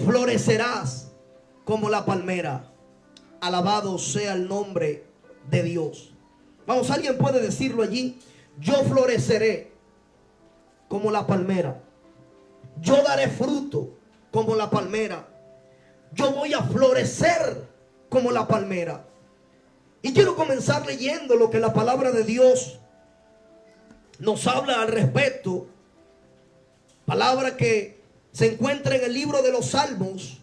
florecerás como la palmera. Alabado sea el nombre de Dios. Vamos, alguien puede decirlo allí. Yo floreceré como la palmera. Yo daré fruto como la palmera. Yo voy a florecer como la palmera. Y quiero comenzar leyendo lo que la palabra de Dios nos habla al respecto. Palabra que se encuentra en el libro de los Salmos.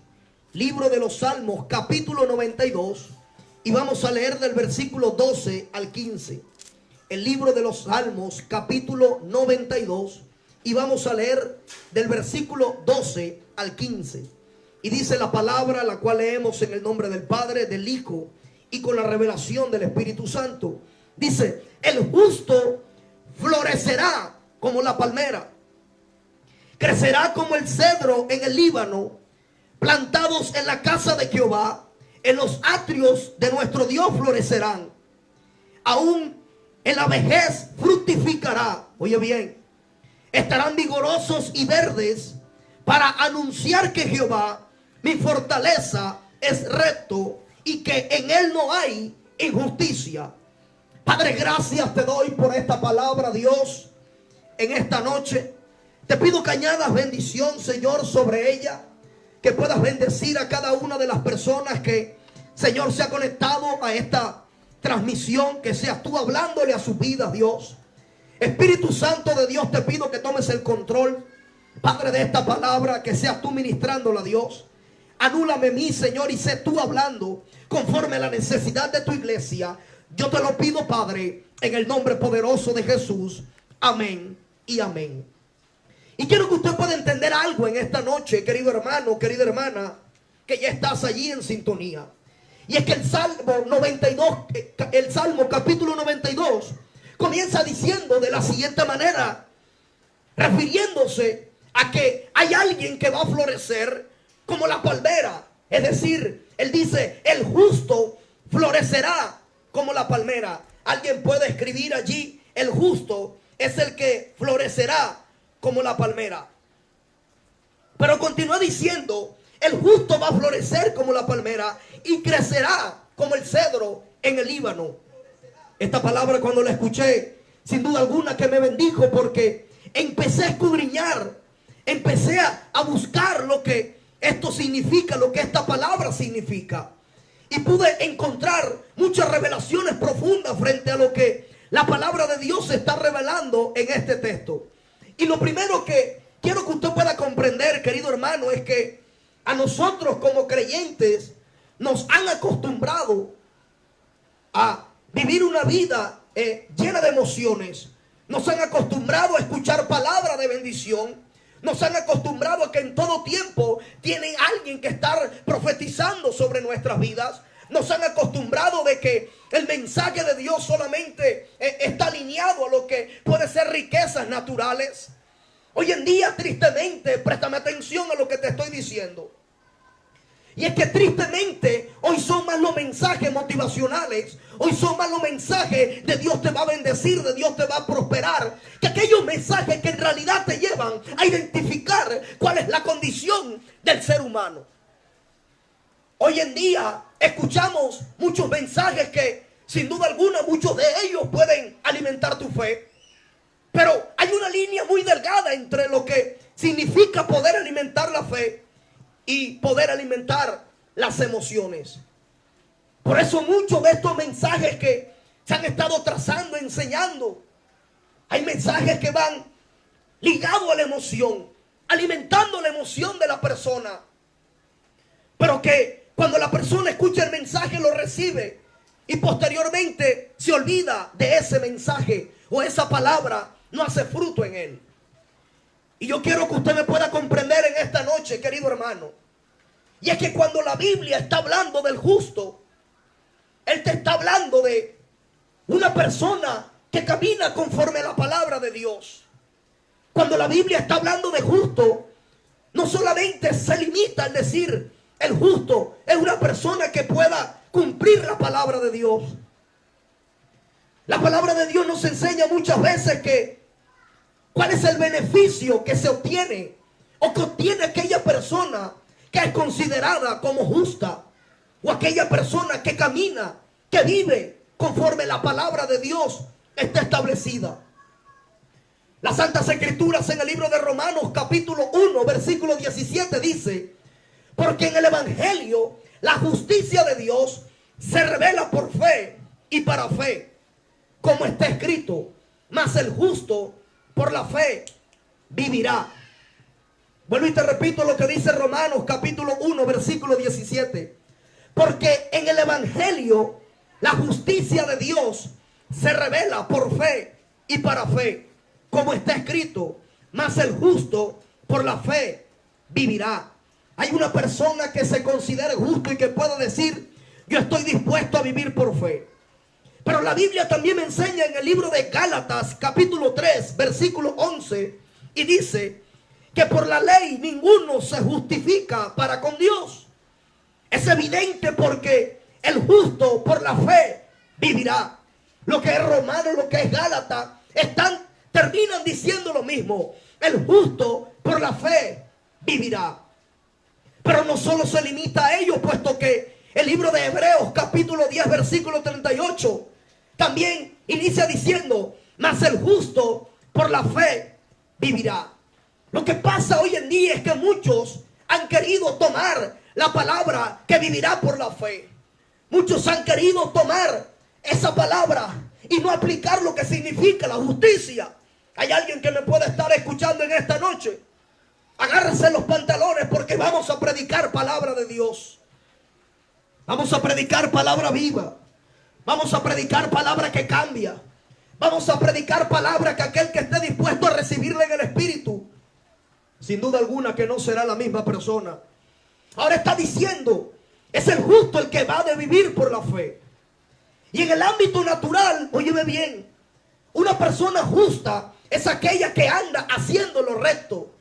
Libro de los Salmos, capítulo 92. Y vamos a leer del versículo 12 al 15. El libro de los Salmos, capítulo 92. Y vamos a leer del versículo 12 al 15. Y dice la palabra, la cual leemos en el nombre del Padre, del Hijo y con la revelación del Espíritu Santo. Dice: el justo florecerá como la palmera, crecerá como el cedro en el Líbano, plantados en la casa de Jehová, en los atrios de nuestro Dios florecerán. Aún en la vejez fructificará. Oye bien, estarán vigorosos y verdes para anunciar que Jehová, mi fortaleza, es recto y que en él no hay injusticia. Padre, gracias te doy por esta palabra, Dios, en esta noche. Te pido que añadas bendición, Señor, sobre ella. Que puedas bendecir a cada una de las personas que, Señor, se ha conectado a esta transmisión. Que seas tú hablándole a sus vidas, Dios. Espíritu Santo de Dios, te pido que tomes el control, Padre, de esta palabra. Que seas tú ministrándola, Dios. Anúlame a mí, Señor, y sé tú hablando conforme a la necesidad de tu iglesia. Yo te lo pido, Padre, en el nombre poderoso de Jesús. Amén y amén. Y quiero que usted pueda entender algo en esta noche, querido hermano, querida hermana, que ya estás allí en sintonía. Y es que el Salmo 92, el Salmo capítulo 92, comienza diciendo de la siguiente manera, refiriéndose a que hay alguien que va a florecer como la palmera. Es decir, él dice: el justo florecerá como la palmera. Alguien puede escribir allí: el justo es el que florecerá como la palmera. Pero continúa diciendo: el justo va a florecer como la palmera y crecerá como el cedro en el Líbano. Esta palabra, cuando la escuché, sin duda alguna que me bendijo, porque empecé a escudriñar, empecé a buscar lo que esto significa, lo que esta palabra significa. Y pude encontrar muchas revelaciones profundas frente a lo que la palabra de Dios se está revelando en este texto. Y lo primero que quiero que usted pueda comprender, querido hermano, es que a nosotros como creyentes nos han acostumbrado a vivir una vida llena de emociones. Nos han acostumbrado a escuchar palabras de bendición. Nos han acostumbrado a que en todo tiempo tienen alguien que estar profetizando sobre nuestras vidas. Nos han acostumbrado de que el mensaje de Dios solamente está alineado a lo que puede ser riquezas naturales. Hoy en día, tristemente, préstame atención a lo que te estoy diciendo. Y es que tristemente hoy son más los mensajes motivacionales. Hoy son más los mensajes de Dios te va a bendecir, de Dios te va a prosperar, que aquellos mensajes que en realidad te llevan a identificar cuál es la condición del ser humano. Hoy en día escuchamos muchos mensajes que sin duda alguna muchos de ellos pueden alimentar tu fe. Pero hay una línea muy delgada entre lo que significa poder alimentar la fe y poder alimentar las emociones. Por eso muchos de estos mensajes que se han estado trazando, enseñando, hay mensajes que van ligados a la emoción, alimentando la emoción de la persona. Pero que cuando la persona escucha el mensaje lo recibe y posteriormente se olvida de ese mensaje o esa palabra no hace fruto en él. Y yo quiero que usted me pueda comprender en esta noche, querido hermano. Y es que cuando la Biblia está hablando del justo, Él te está hablando de una persona que camina conforme a la palabra de Dios. Cuando la Biblia está hablando de justo, no solamente se limita al decir el justo es una persona que pueda cumplir la palabra de Dios. La palabra de Dios nos enseña muchas veces que cuál es el beneficio que se obtiene o que obtiene aquella persona que es considerada como justa, o aquella persona que camina, que vive conforme la palabra de Dios está establecida. Las Santas Escrituras en el libro de Romanos capítulo 1 versículo 17 dice: porque en el Evangelio la justicia de Dios se revela por fe y para fe, como está escrito, mas el justo por la fe vivirá. Vuelvo y te repito lo que dice Romanos capítulo 1 versículo 17. Porque en el Evangelio la justicia de Dios se revela por fe y para fe, como está escrito, mas el justo por la fe vivirá. Hay una persona que se considere justo y que pueda decir: yo estoy dispuesto a vivir por fe. Pero la Biblia también me enseña en el libro de Gálatas capítulo 3 versículo 11 y dice que por la ley ninguno se justifica para con Dios. Es evidente porque el justo por la fe vivirá. Lo que es Romano, lo que es Gálatas, terminan diciendo lo mismo: el justo por la fe vivirá. Pero no solo se limita a ello, puesto que el libro de Hebreos capítulo 10 versículo 38 también inicia diciendo: mas el justo por la fe vivirá. Lo que pasa hoy en día es que muchos han querido tomar la palabra que vivirá por la fe. Muchos han querido tomar esa palabra y no aplicar lo que significa la justicia. Hay alguien que me puede estar escuchando en esta noche. Agárrese los pantalones porque vamos a predicar palabra de Dios. Vamos a predicar palabra viva. Vamos a predicar palabra que cambia. Vamos a predicar palabra que aquel que esté dispuesto a recibirla en el Espíritu, sin duda alguna que no será la misma persona. Ahora está diciendo: es el justo el que va de vivir por la fe. Y en el ámbito natural, óyeme bien, una persona justa es aquella que anda haciendo lo recto.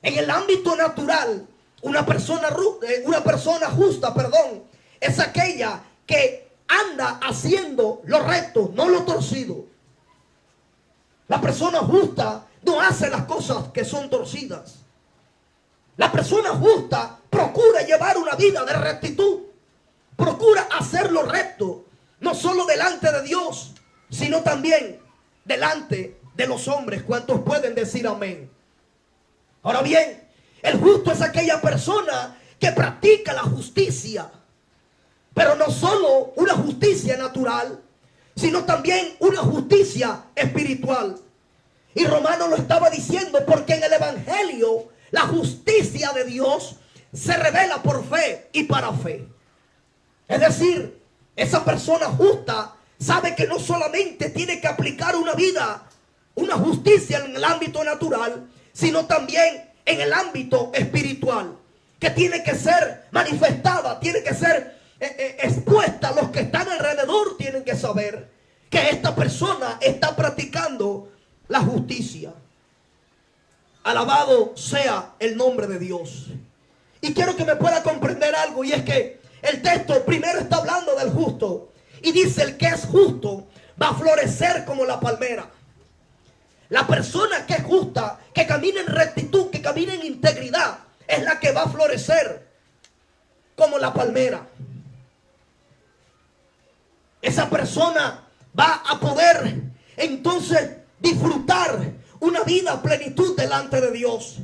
En el ámbito natural, una persona justa, es aquella que anda haciendo lo recto, no lo torcido. La persona justa no hace las cosas que son torcidas. La persona justa procura llevar una vida de rectitud. Procura hacer lo recto, no solo delante de Dios, sino también delante de los hombres. ¿Cuántos pueden decir amén? Ahora bien, el justo es aquella persona que practica la justicia, pero no solo una justicia natural, sino también una justicia espiritual. Y Romano lo estaba diciendo porque en el Evangelio la justicia de Dios se revela por fe y para fe. Es decir, esa persona justa sabe que no solamente tiene que aplicar una vida, una justicia en el ámbito natural, sino también en el ámbito espiritual, que tiene que ser manifestada, tiene que ser expuesta. Los que están alrededor tienen que saber que esta persona está practicando la justicia. Alabado sea el nombre de Dios. Y quiero que me pueda comprender algo, y es que el texto primero está hablando del justo y dice: el que es justo va a florecer como la palmera. La persona que es justa, que camina en rectitud, que camina en integridad, es la que va a florecer como la palmera. Esa persona va a poder entonces disfrutar una vida a plenitud delante de Dios.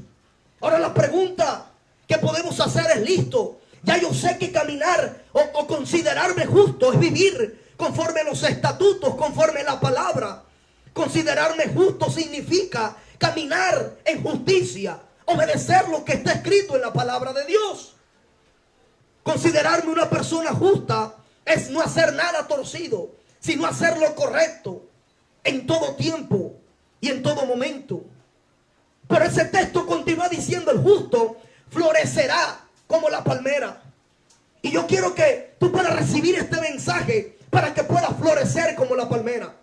Ahora la pregunta que podemos hacer es: listo, ya yo sé que caminar o considerarme justo es vivir conforme a los estatutos, conforme a la palabra. Considerarme justo significa caminar en justicia, obedecer lo que está escrito en la palabra de Dios. Considerarme una persona justa es no hacer nada torcido, sino hacer lo correcto en todo tiempo y en todo momento. Pero ese texto continúa diciendo: el justo florecerá como la palmera. Y yo quiero que tú puedas recibir este mensaje para que puedas florecer como la palmera.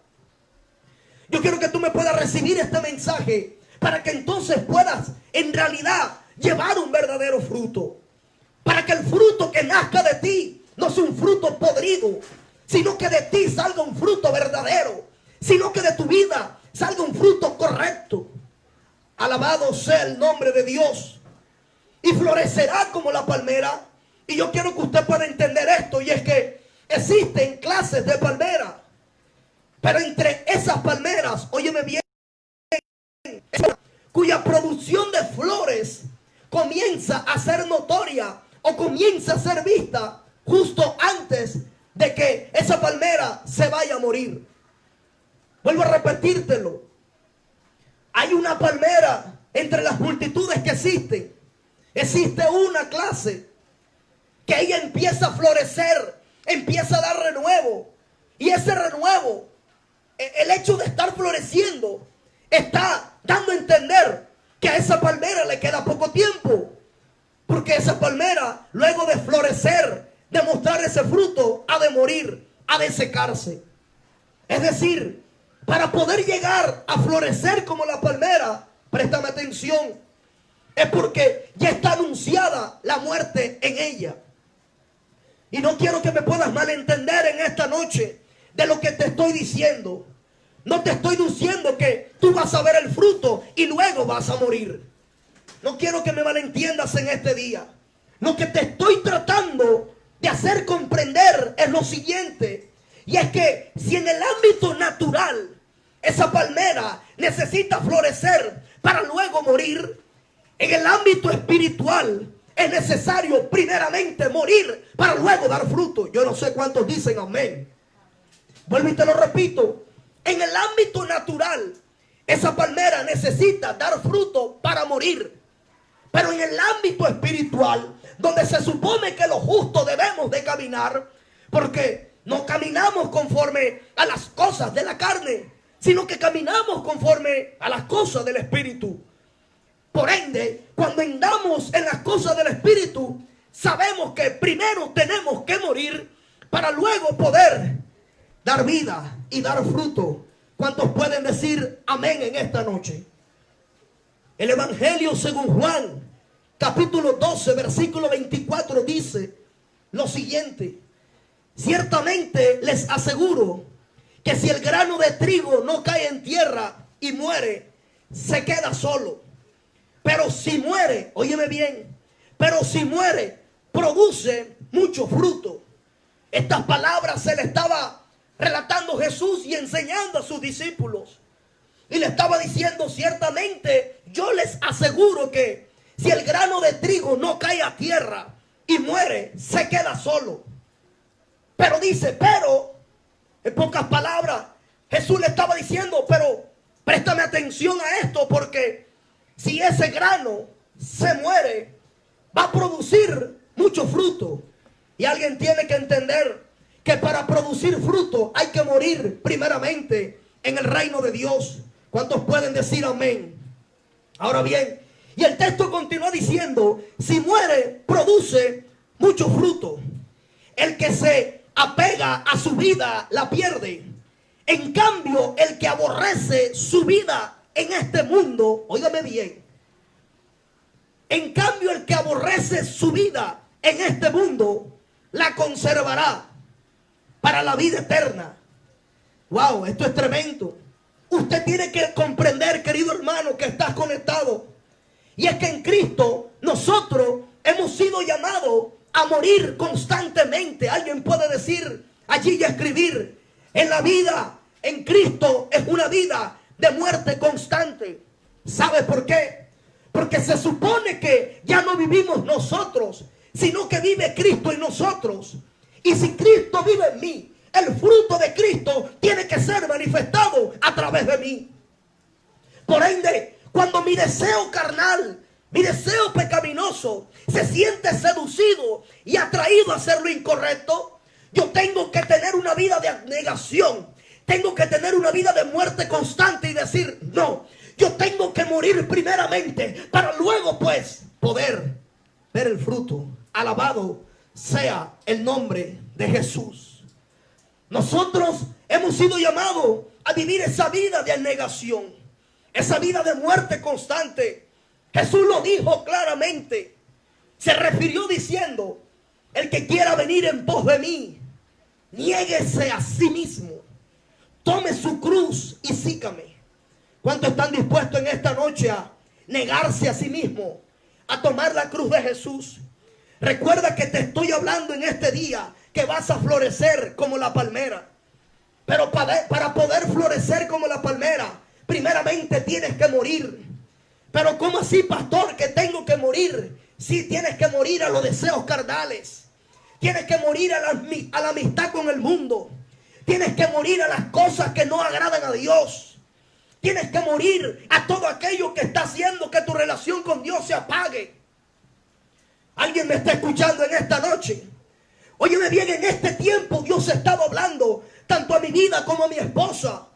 Yo quiero que tú me puedas recibir este mensaje para que entonces puedas en realidad llevar un verdadero fruto. Para que el fruto que nazca de ti no sea un fruto podrido, sino que de ti salga un fruto verdadero, sino que de tu vida salga un fruto correcto. Alabado sea el nombre de Dios. y florecerá como la palmera. Y yo quiero que usted pueda entender esto, y es que existen clases de palmera, pero entre esas palmeras, óyeme bien, cuya producción de flores comienza a ser notoria o comienza a ser vista justo antes de que esa palmera se vaya a morir. Vuelvo a repetírtelo. Hay una palmera entre las multitudes que existen. Existe una clase que ella empieza a florecer, empieza a dar renuevo. Y ese renuevo, el hecho de estar floreciendo, está dando a entender que a esa palmera le queda poco tiempo. Porque esa palmera, luego de florecer, de mostrar ese fruto, ha de morir, ha de secarse. Es decir, para poder llegar a florecer como la palmera, préstame atención, es porque ya está anunciada la muerte en ella. Y no quiero que me puedas malentender en esta noche de lo que te estoy diciendo. No te estoy diciendo que tú vas a ver el fruto y luego vas a morir. No quiero que me malentiendas en este día. Lo que te estoy tratando de hacer comprender es lo siguiente. Y es que si en el ámbito natural esa palmera necesita florecer para luego morir, en el ámbito espiritual es necesario primeramente morir para luego dar fruto. Yo no sé cuántos dicen amén. Vuelvo y te lo repito. En el ámbito natural, esa palmera necesita dar fruto para morir. Pero en el ámbito espiritual, donde se supone que los justos debemos de caminar, porque no caminamos conforme a las cosas de la carne, sino que caminamos conforme a las cosas del Espíritu. Por ende, cuando andamos en las cosas del Espíritu, sabemos que primero tenemos que morir para luego poder dar vida y dar fruto. ¿Cuántos pueden decir amén en esta noche? El Evangelio según Juan, capítulo 12, versículo 24 dice lo siguiente: ciertamente les aseguro que si el grano de trigo no cae en tierra y muere, se queda solo. Pero si muere, óyeme bien, pero si muere, produce mucho fruto. Estas palabras se le estaba relatando Jesús y enseñando a sus discípulos. Y le estaba diciendo, ciertamente yo les aseguro que si el grano de trigo no cae a tierra y muere, se queda solo. Pero dice, pero, en pocas palabras, Jesús le estaba diciendo, pero préstame atención a esto, porque si ese grano se muere, va a producir mucho fruto. Y alguien tiene que entender que para producir fruto hay que morir primeramente en el reino de Dios. ¿Cuántos pueden decir amén? Ahora bien, y el texto continúa diciendo, si muere, produce mucho fruto. El que se apega a su vida la pierde. En cambio, el que aborrece su vida en este mundo, óigame bien, en cambio el que aborrece su vida en este mundo, la conservará para la vida eterna. Wow, esto es tremendo. Usted tiene que comprender, querido hermano, que estás conectado. Y es que en Cristo nosotros hemos sido llamados a morir constantemente. Alguien puede decir allí y escribir, en la vida en Cristo es una vida de muerte constante. ¿Sabe por qué? Porque se supone que ya no vivimos nosotros, sino que vive Cristo en nosotros. Y si Cristo vive en mí, el fruto de Cristo tiene que ser manifestado a través de mí. Por ende, cuando mi deseo carnal, mi deseo pecaminoso se siente seducido y atraído a hacer lo incorrecto, yo tengo que tener una vida de abnegación. Tengo que tener una vida de muerte constante y decir, no, yo tengo que morir primeramente para luego pues poder ver el fruto. Alabado sea el nombre de Jesús. Nosotros hemos sido llamados a vivir esa vida de abnegación, esa vida de muerte constante. Jesús lo dijo claramente. Se refirió diciendo, el que quiera venir en pos de mí, niéguese a sí mismo, tome su cruz y sígame. ¿Cuántos están dispuestos en esta noche a negarse a sí mismo, a tomar la cruz de Jesús. Recuerda que te estoy hablando en este día que vas a florecer como la palmera. Pero para poder florecer como la palmera, primeramente tienes que morir. Pero ¿cómo así, pastor, que tengo que morir? Sí, tienes que morir a los deseos carnales. Tienes que morir a la amistad con el mundo. Tienes que morir a las cosas que no agradan a Dios. Tienes que morir a todo aquello que está haciendo que tu relación con Dios se apague. ¿Alguien me está escuchando en esta noche? Óyeme bien, en este tiempo Dios ha estado hablando tanto a mi vida como a mi esposa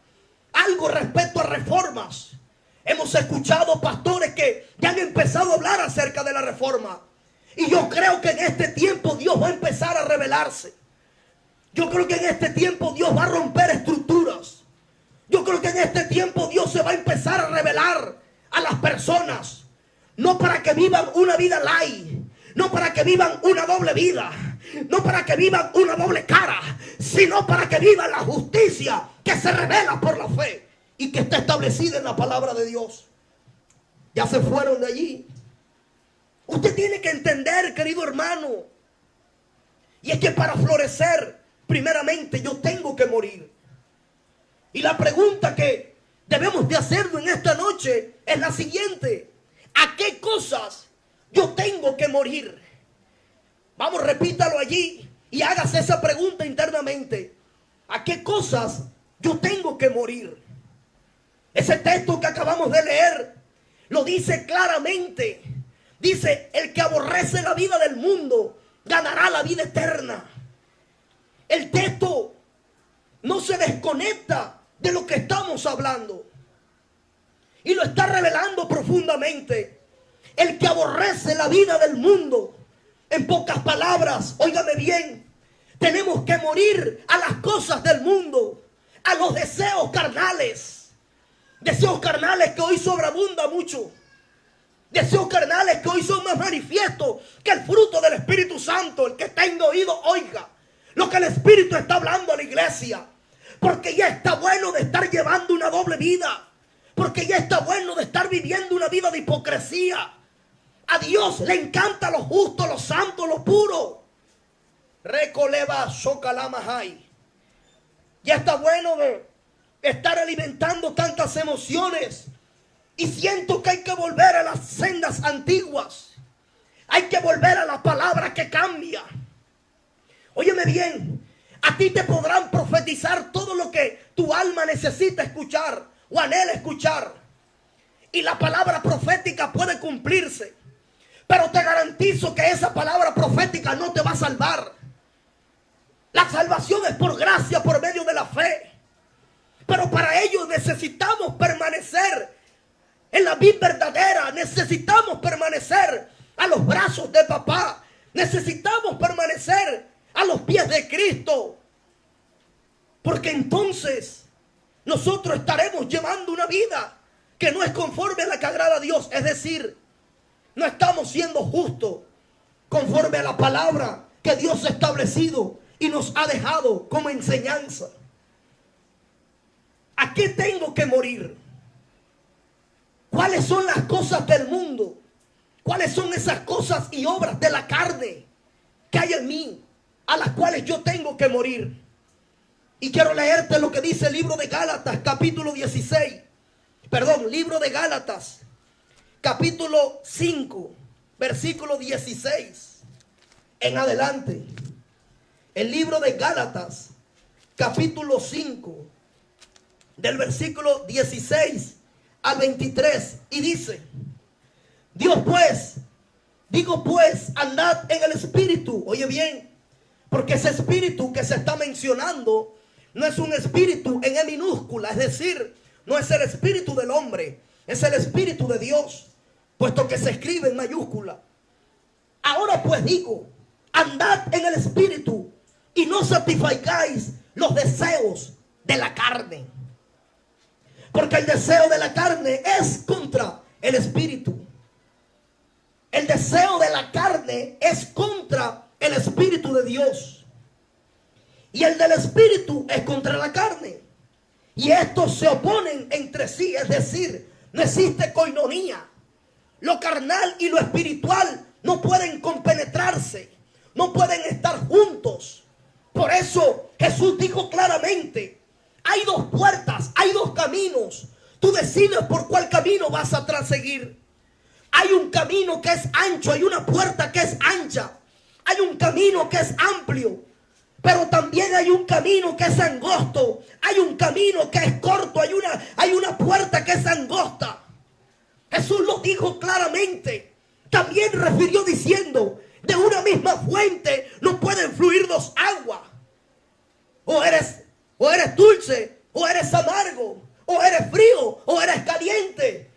algo respecto a reformas. Hemos escuchado pastores que ya han empezado a hablar acerca de la reforma. Y yo creo que en este tiempo Dios va a empezar a revelarse. Yo creo que en este tiempo Dios va a romper estructuras. Yo creo que en este tiempo Dios se va a empezar a revelar a las personas. No para que vivan una vida light. No para que vivan una doble vida. No para que vivan una doble cara. Sino para que vivan la justicia que se revela por la fe. Y que está establecida en la palabra de Dios. Ya se fueron de allí. Usted tiene que entender, querido hermano. Y es que para florecer, primeramente yo tengo que morir. Y la pregunta que debemos de hacernos en esta noche es la siguiente. ¿A qué cosas yo tengo que morir? Vamos, repítalo allí y hágase esa pregunta internamente. ¿A qué cosas yo tengo que morir? Ese texto que acabamos de leer lo dice claramente. Dice, el que aborrece la vida del mundo ganará la vida eterna. El texto no se desconecta de lo que estamos hablando. Y lo está revelando profundamente. El que aborrece la vida del mundo. En pocas palabras, óigame bien, tenemos que morir a las cosas del mundo, a los deseos carnales. Deseos carnales que hoy sobreabunda mucho. Deseos carnales que hoy son más manifiestos que el fruto del Espíritu Santo. El que tenga oído, oiga lo que el Espíritu está hablando a la iglesia. Porque ya está bueno de estar llevando una doble vida. Porque ya está bueno de estar viviendo una vida de hipocresía. A Dios le encanta lo justo, lo santo, lo puro. Recoleva socalamajay. Ya está bueno de estar alimentando tantas emociones. Y siento que hay que volver a las sendas antiguas. Hay que volver a la palabra que cambia. Óyeme bien, a ti te podrán profetizar todo lo que tu alma necesita escuchar o anhela escuchar. Y la palabra profética puede cumplirse. Pero te garantizo que esa palabra profética no te va a salvar. La salvación es por gracia, por medio de la fe. Pero para ello necesitamos permanecer en la vida verdadera. Necesitamos permanecer a los brazos de papá. Necesitamos permanecer a los pies de Cristo. Porque entonces nosotros estaremos llevando una vida que no es conforme a la que agrada a Dios. Es decir, no estamos siendo justos conforme a la palabra que Dios ha establecido y nos ha dejado como enseñanza. ¿A qué tengo que morir? ¿Cuáles son las cosas del mundo? ¿Cuáles son esas cosas y obras de la carne que hay en mí, a las cuales yo tengo que morir? Y quiero leerte lo que dice el libro de Gálatas, capítulo 16. Perdón, libro de Gálatas, capítulo 5, versículo 16 en adelante. El libro de Gálatas, capítulo 5, del versículo 16 al 23. Y dice, Dios pues, digo pues, andad en el Espíritu. Oye bien, porque ese Espíritu que se está mencionando no es un espíritu en E minúscula. Es decir, no es el espíritu del hombre, es el Espíritu de Dios, puesto que se escribe en mayúscula. Ahora pues digo, andad en el Espíritu y no satisfagáis los deseos de la carne. Porque el deseo de la carne es contra el Espíritu. El deseo de la carne es contra el Espíritu de Dios. Y el del Espíritu es contra la carne. Y estos se oponen entre sí. Es decir, no existe coinonía. Lo carnal y lo espiritual no pueden compenetrarse, no pueden estar juntos. Por eso Jesús dijo claramente, hay dos puertas, hay dos caminos. Tú decides por cuál camino vas a seguir. Hay un camino que es ancho, hay una puerta que es ancha, hay un camino que es amplio, pero también hay un camino que es angosto, hay un camino que es corto, hay una puerta que es angosta. Jesús lo dijo claramente. También refirió diciendo, de una misma fuente no pueden fluir dos aguas. O eres dulce, o eres amargo, o eres frío, o eres caliente.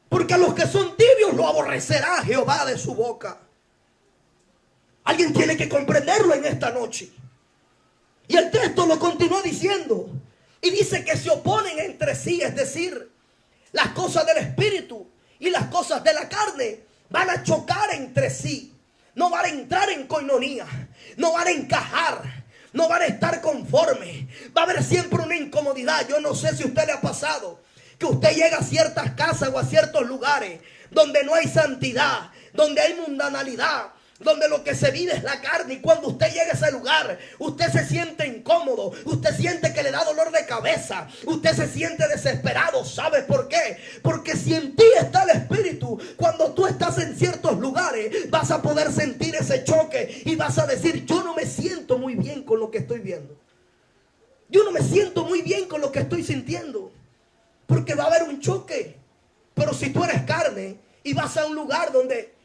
Porque a los que son tibios lo aborrecerá Jehová de su boca. Alguien tiene que comprenderlo en esta noche. Y el texto lo continúa diciendo. Y dice que se oponen entre sí, es decir, las cosas del espíritu y las cosas de la carne van a chocar entre sí. No van a entrar en coinonía, no van a encajar, no van a estar conformes. Va a haber siempre una incomodidad. Yo no sé si a usted le ha pasado que usted llega a ciertas casas o a ciertos lugares donde no hay santidad, donde hay mundanalidad, donde lo que se vive es la carne. Y cuando usted llega a ese lugar, usted se siente incómodo, usted siente que le da dolor de cabeza, usted se siente desesperado. ¿Sabe por qué? Porque si en ti está el Espíritu, cuando tú estás en ciertos lugares, vas a poder sentir ese choque y vas a decir, yo no me siento muy bien con lo que estoy viendo, yo no me siento muy bien con lo que estoy sintiendo, porque va a haber un choque. Pero si tú eres carne y vas a un lugar donde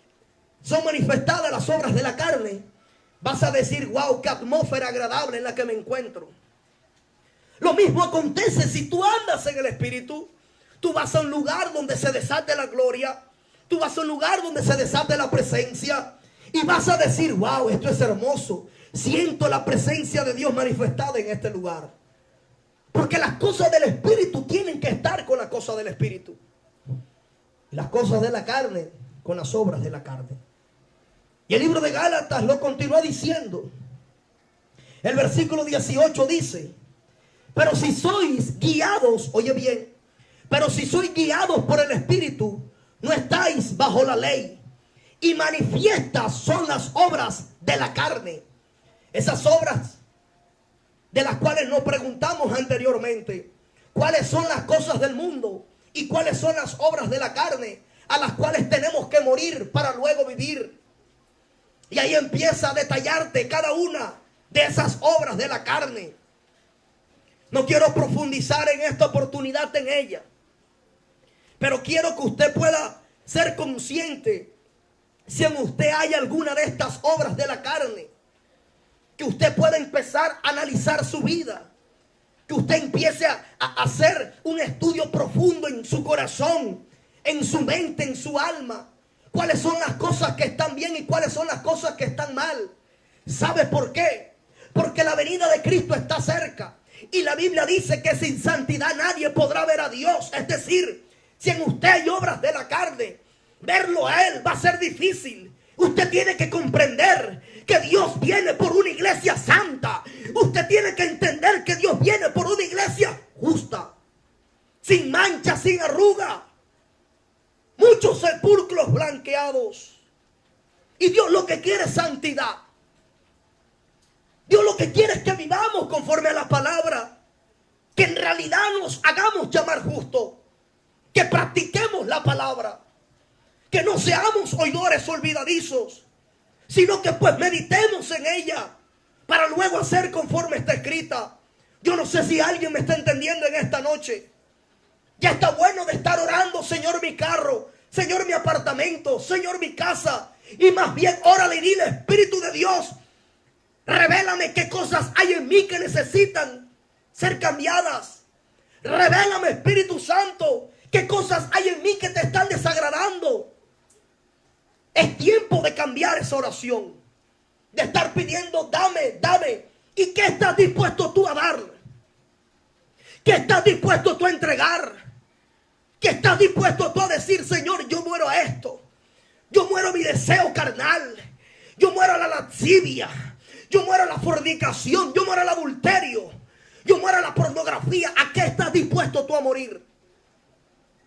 son manifestadas las obras de la carne, vas a decir, wow, qué atmósfera agradable en la que me encuentro. Lo mismo acontece si tú andas en el Espíritu. Tú vas a un lugar donde se desate la gloria, tú vas a un lugar donde se desate la presencia, y vas a decir, wow, esto es hermoso, siento la presencia de Dios manifestada en este lugar. Porque las cosas del Espíritu tienen que estar con las cosas del Espíritu, y las cosas de la carne con las obras de la carne. Y el libro de Gálatas lo continúa diciendo. El versículo 18 dice, pero si sois guiados, oye bien, pero si sois guiados por el Espíritu, no estáis bajo la ley. Y manifiestas son las obras de la carne. Esas obras de las cuales nos preguntamos anteriormente, ¿cuáles son las cosas del mundo? ¿Y cuáles son las obras de la carne a las cuales tenemos que morir para luego vivir? Y ahí empieza a detallarte cada una de esas obras de la carne. No quiero profundizar en esta oportunidad en ella, pero quiero que usted pueda ser consciente si en usted hay alguna de estas obras de la carne, que usted pueda empezar a analizar su vida, que usted empiece a hacer un estudio profundo en su corazón, en su mente, en su alma. ¿Cuáles son las cosas que están bien y cuáles son las cosas que están mal? ¿Sabe por qué? Porque la venida de Cristo está cerca. Y la Biblia dice que sin santidad nadie podrá ver a Dios. Es decir, si en usted hay obras de la carne, verlo a Él va a ser difícil. Usted tiene que comprender que Dios viene por una iglesia santa. Usted tiene que entender que Dios viene por una iglesia justa, sin mancha, sin arruga. Muchos sepulcros blanqueados. Y Dios lo que quiere es santidad. Dios lo que quiere es que vivamos conforme a la palabra. Que en realidad nos hagamos llamar justos. Que practiquemos la palabra. Que no seamos oidores olvidadizos, sino que pues meditemos en ella para luego hacer conforme está escrita. Yo no sé si alguien me está entendiendo en esta noche. Ya está bueno de estar orando, Señor, mi carro, Señor, mi apartamento, Señor, mi casa. Y más bien, órale y dile, Espíritu de Dios, revélame qué cosas hay en mí que necesitan ser cambiadas. Revélame, Espíritu Santo, qué cosas hay en mí que te están desagradando. Es tiempo de cambiar esa oración, de estar pidiendo, dame, dame. ¿Y qué estás dispuesto tú a dar? ¿Qué estás dispuesto tú a entregar? ¿Qué estás dispuesto tú a decir, Señor, yo muero a esto? Yo muero a mi deseo carnal. Yo muero a la lascivia. Yo muero a la fornicación. Yo muero al adulterio. Yo muero a la pornografía. ¿A qué estás dispuesto tú a morir?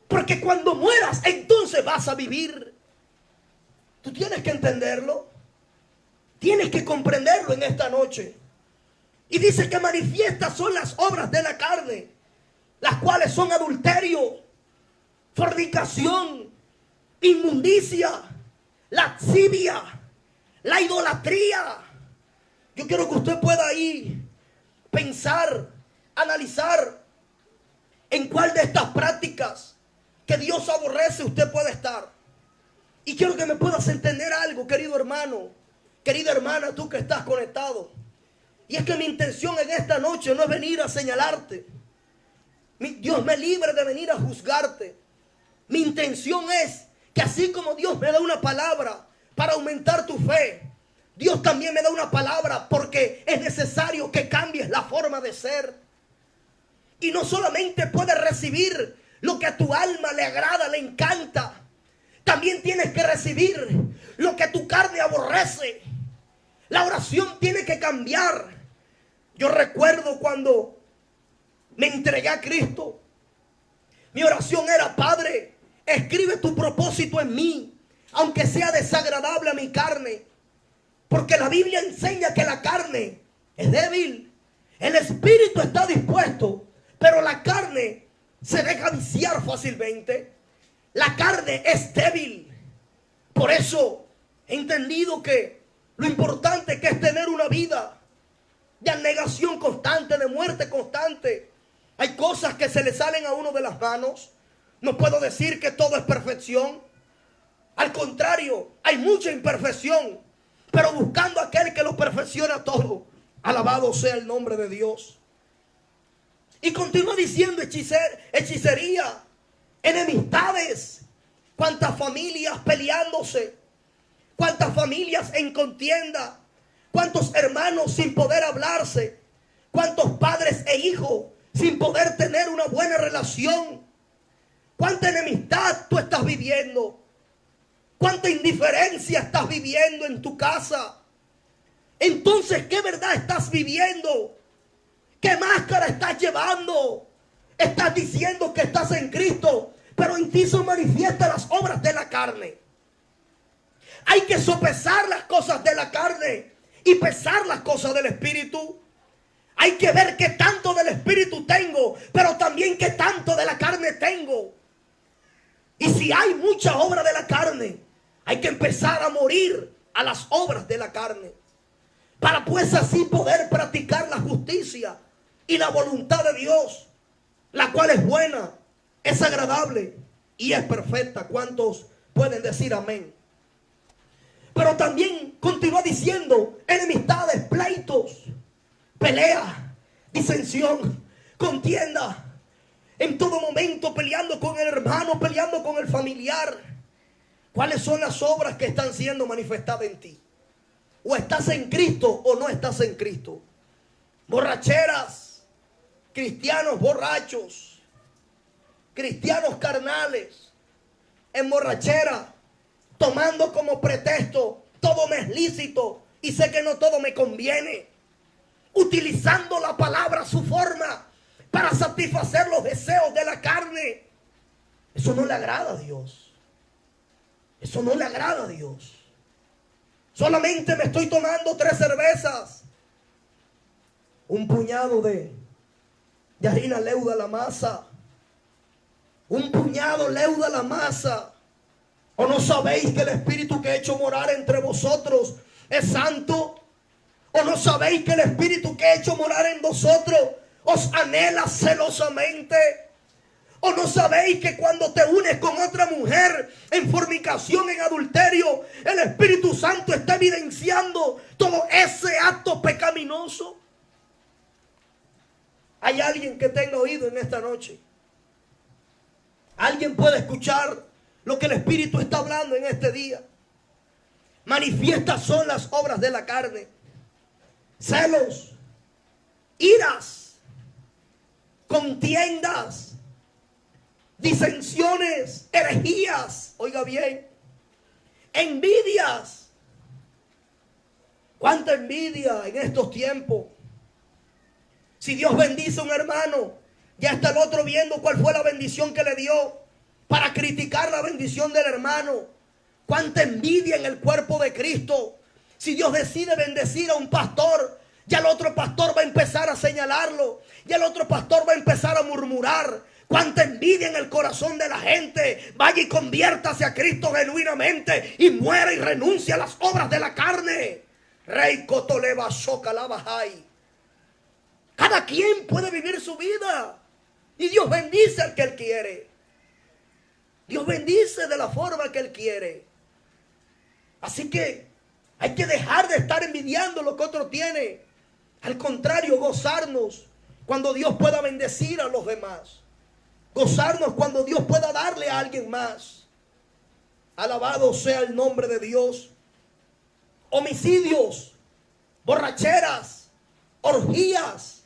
Porque cuando mueras, entonces vas a vivir. Tú tienes que entenderlo. Tienes que comprenderlo en esta noche. Y dice que manifiestas son las obras de la carne, las cuales son adulterio, fornicación, inmundicia, lascivia, la idolatría. Yo quiero que usted pueda ahí pensar, analizar en cuál de estas prácticas que Dios aborrece usted puede estar. Y quiero que me puedas entender algo, querido hermano, querida hermana, tú que estás conectado. Y es que mi intención en esta noche no es venir a señalarte. Dios me libre de venir a juzgarte. Mi intención es que así como Dios me da una palabra para aumentar tu fe, Dios también me da una palabra porque es necesario que cambies la forma de ser. Y no solamente puedes recibir lo que a tu alma le agrada, le encanta. También tienes que recibir lo que tu carne aborrece. La oración tiene que cambiar. Yo recuerdo cuando me entregué a Cristo. Mi oración era: Padre, escribe tu propósito en mí, aunque sea desagradable a mi carne. Porque la Biblia enseña que la carne es débil. El espíritu está dispuesto, pero la carne se deja viciar fácilmente. La carne es débil. Por eso he entendido que lo importante que es tener una vida de abnegación constante, de muerte constante. Hay cosas que se le salen a uno de las manos. No puedo decir que todo es perfección. Al contrario, hay mucha imperfección, pero buscando a aquel que lo perfecciona todo. Alabado sea el nombre de Dios. Y continúa diciendo: hechicería, enemistades, cuántas familias peleándose, cuántas familias en contienda, cuántos hermanos sin poder hablarse, cuántos padres e hijos sin poder tener una buena relación. Cuánta enemistad tú estás viviendo, cuánta indiferencia estás viviendo en tu casa. Entonces, ¿qué verdad estás viviendo? ¿Qué máscara estás llevando? Estás diciendo que estás en Cristo, pero en ti se manifiestan las obras de la carne. Hay que sopesar las cosas de la carne y pesar las cosas del Espíritu. Hay que ver qué tanto del Espíritu tengo, pero también qué tanto de la carne tengo. Y si hay mucha obra de la carne, hay que empezar a morir a las obras de la carne, para pues así poder practicar la justicia y la voluntad de Dios, la cual es buena, es agradable y es perfecta. ¿Cuántos pueden decir amén? Pero también continúa diciendo: enemistades, pleitos, pelea, disensión, contienda. En todo momento peleando con el hermano, peleando con el familiar. ¿Cuáles son las obras que están siendo manifestadas en ti? O estás en Cristo o no estás en Cristo. Borracheras, cristianos borrachos, cristianos carnales, en borrachera, tomando como pretexto: todo me es lícito y sé que no todo me conviene. Utilizando la palabra a su forma para satisfacer los deseos de la carne. Eso no le agrada a Dios. Eso no le agrada a Dios. Solamente me estoy tomando 3 cervezas, un puñado de harina leuda la masa, un puñado leuda la masa. ¿O no sabéis que el Espíritu que he hecho morar entre vosotros es santo? ¿O no sabéis que el Espíritu que he hecho morar en vosotros os anhela celosamente? ¿O no sabéis que cuando te unes con otra mujer en fornicación, en adulterio, el Espíritu Santo está evidenciando todo ese acto pecaminoso? ¿Hay alguien que tenga oído en esta noche? ¿Alguien puede escuchar lo que el Espíritu está hablando en este día? Manifiestas son las obras de la carne: celos, iras, contiendas, disensiones, herejías, oiga bien, envidias. ¿Cuánta envidia en estos tiempos? Si Dios bendice a un hermano, ya está el otro viendo cuál fue la bendición que le dio. para criticar la bendición del hermano. Cuánta envidia en el cuerpo de Cristo. Si Dios decide bendecir a un pastor, ya el otro pastor va a empezar a señalarlo. Ya el otro pastor va a empezar a murmurar. Cuánta envidia en el corazón de la gente. Vaya y conviértase a Cristo genuinamente y muera y renuncia a las obras de la carne. Rey Cotoleba Sokalabajai. Cada quien puede vivir su vida. Y Dios bendice al que Él quiere. Dios bendice de la forma que Él quiere. Así que hay que dejar de estar envidiando lo que otro tiene. Al contrario, gozarnos cuando Dios pueda bendecir a los demás. Gozarnos cuando Dios pueda darle a alguien más. Alabado sea el nombre de Dios. Homicidios, borracheras, orgías,